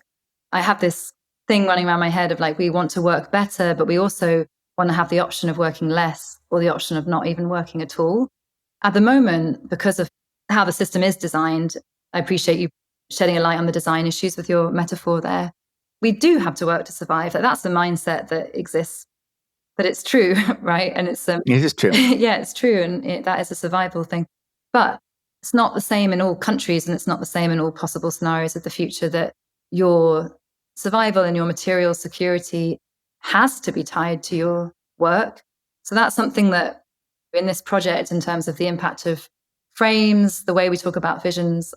I have this thing running around my head of like, we want to work better, but we also want to have the option of working less or the option of not even working at all. At the moment, because of how the system is designed, I appreciate you shedding a light on the design issues with your metaphor there. We do have to work to survive. That's the mindset that exists. But it's true, right? And it's It is true. yeah, it's true, and that is a survival thing. But it's not the same in all countries, and it's not the same in all possible scenarios of the future. That your survival and your material security has to be tied to your work. So that's something that in this project, in terms of the impact of frames, the way we talk about visions,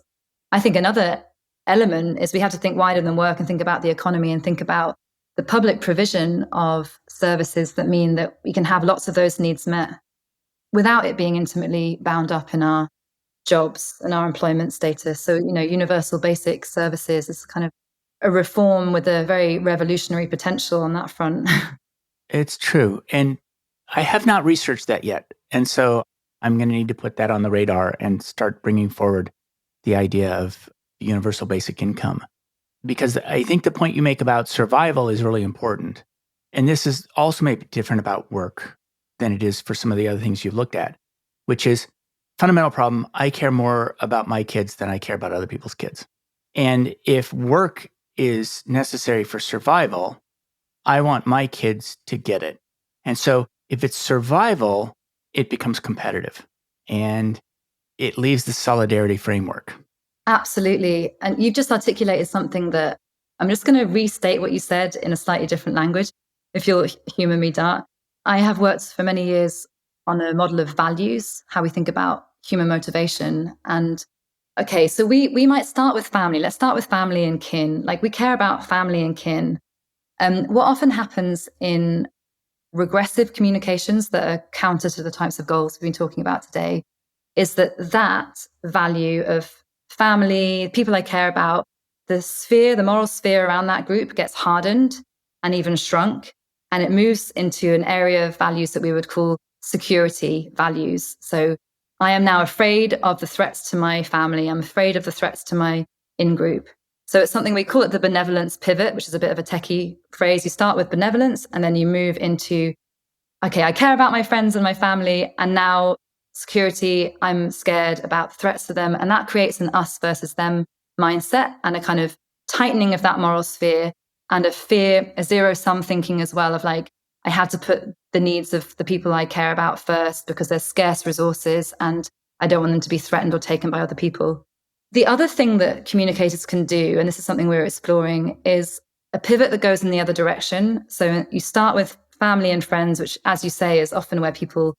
I think another element is we have to think wider than work and think about the economy and think about the public provision of services that mean that we can have lots of those needs met without it being intimately bound up in our jobs and our employment status. So, universal basic services is kind of a reform with a very revolutionary potential on that front. It's true. And I have not researched that yet. And so I'm going to need to put that on the radar and start bringing forward the idea of universal basic income. Because I think the point you make about survival is really important. And this is also maybe different about work than it is for some of the other things you've looked at, which is fundamental problem. I care more about my kids than I care about other people's kids. And if work is necessary for survival, I want my kids to get it. And so if it's survival, it becomes competitive and it leaves the solidarity framework. Absolutely. And you've just articulated something that I'm just going to restate what you said in a slightly different language, if you'll humor me, Dart. I have worked for many years on a model of values, how we think about human motivation. And okay, so we might start with family. Let's start with family and kin. Like we care about family and kin. What often happens in regressive communications that are counter to the types of goals we've been talking about today is that value of family, people I care about, the moral sphere around that group gets hardened and even shrunk. And it moves into an area of values that we would call security values. So I am now afraid of the threats to my family. I'm afraid of the threats to my in group. So it's something we call it the benevolence pivot, which is a bit of a techie phrase. You start with benevolence and then you move into, okay, I care about my friends and my family. And now security, I'm scared about the threats to them. And that creates an us versus them mindset and a kind of tightening of that moral sphere and a fear, a zero sum thinking as well of like, I have to put the needs of the people I care about first because there's scarce resources and I don't want them to be threatened or taken by other people. The other thing that communicators can do, and this is something we're exploring, is a pivot that goes in the other direction. So you start with family and friends, which, as you say, is often where people,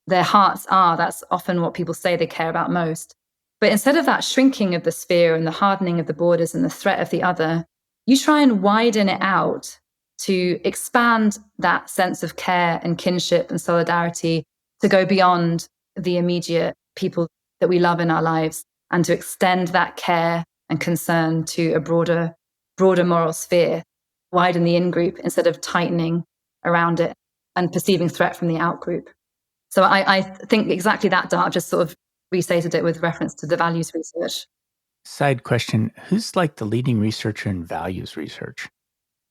their hearts are. That's often what people say they care about most. But instead of that shrinking of the sphere and the hardening of the borders and the threat of the other, you try and widen it out to expand that sense of care and kinship and solidarity to go beyond the immediate people that we love in our lives and to extend that care and concern to a broader moral sphere, widen the in-group instead of tightening around it and perceiving threat from the out-group. So I think exactly that, Dart, just sort of restated it with reference to the values research. Side question, who's like the leading researcher in values research?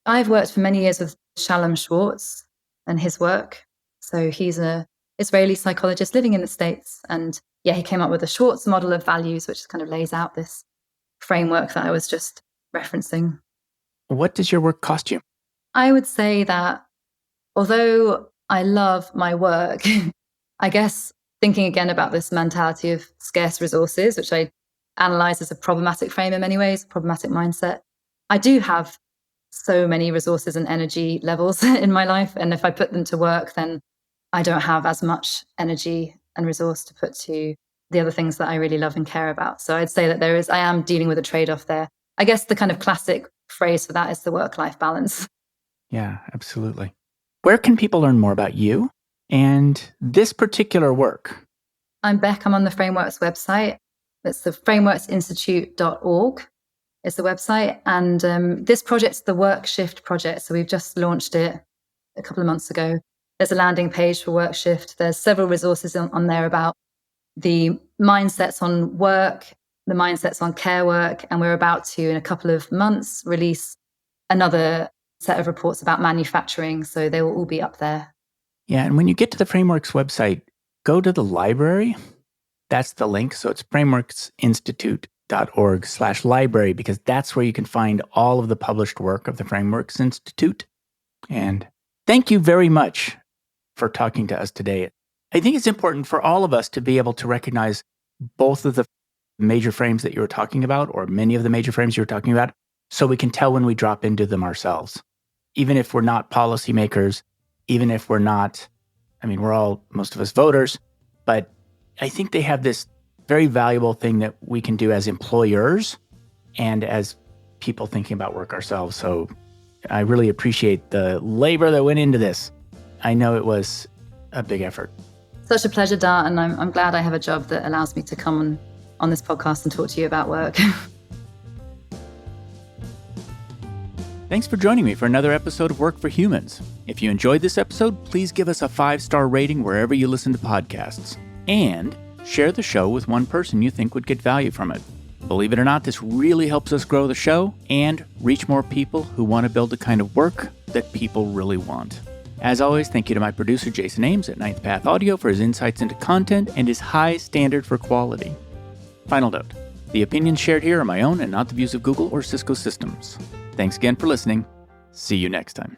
I've worked for many years with Shalom Schwartz and his work. So he's an Israeli psychologist living in the States. And yeah, he came up with a Schwartz model of values, which kind of lays out this framework that I was just referencing. What does your work cost you? I would say that although I love my work, I guess thinking again about this mentality of scarce resources, which I analyze as a problematic frame in many ways, problematic mindset, I do have so many resources and energy levels in my life. And if I put them to work, then I don't have as much energy and resource to put to the other things that I really love and care about. So I'd say that I am dealing with a trade-off there. I guess the kind of classic phrase for that is the work-life balance. Yeah, absolutely. Where can people learn more about you and this particular work? I'm Beck. I'm on the Frameworks website. It's the frameworksinstitute.org. It's the website. And this project's the WorkShift project. So we've just launched it a couple of months ago. There's a landing page for WorkShift. There's several resources on there about the mindsets on work, the mindsets on care work. And we're about to, in a couple of months, release another set of reports about manufacturing. So they will all be up there. Yeah, and when you get to the Frameworks website, go to the library. That's the link. So it's frameworksinstitute.org/library, because that's where you can find all of the published work of the Frameworks Institute. And thank you very much for talking to us today. I think it's important for all of us to be able to recognize both of the major frames that you were talking about, or many of the major frames you were talking about, so we can tell when we drop into them ourselves. Even if we're not policymakers, even if we're not, we're all, most of us, voters, but I think they have this very valuable thing that we can do as employers and as people thinking about work ourselves. So I really appreciate the labor that went into this. I know it was a big effort. Such a pleasure, Dart, and I'm glad I have a job that allows me to come on this podcast and talk to you about work. Thanks for joining me for another episode of Work for Humans. If you enjoyed this episode, please give us a 5-star rating wherever you listen to podcasts. And share the show with one person you think would get value from it. Believe it or not, this really helps us grow the show and reach more people who want to build the kind of work that people really want. As always, thank you to my producer, Jason Ames at Ninth Path Audio, for his insights into content and his high standard for quality. Final note, the opinions shared here are my own and not the views of Google or Cisco Systems. Thanks again for listening. See you next time.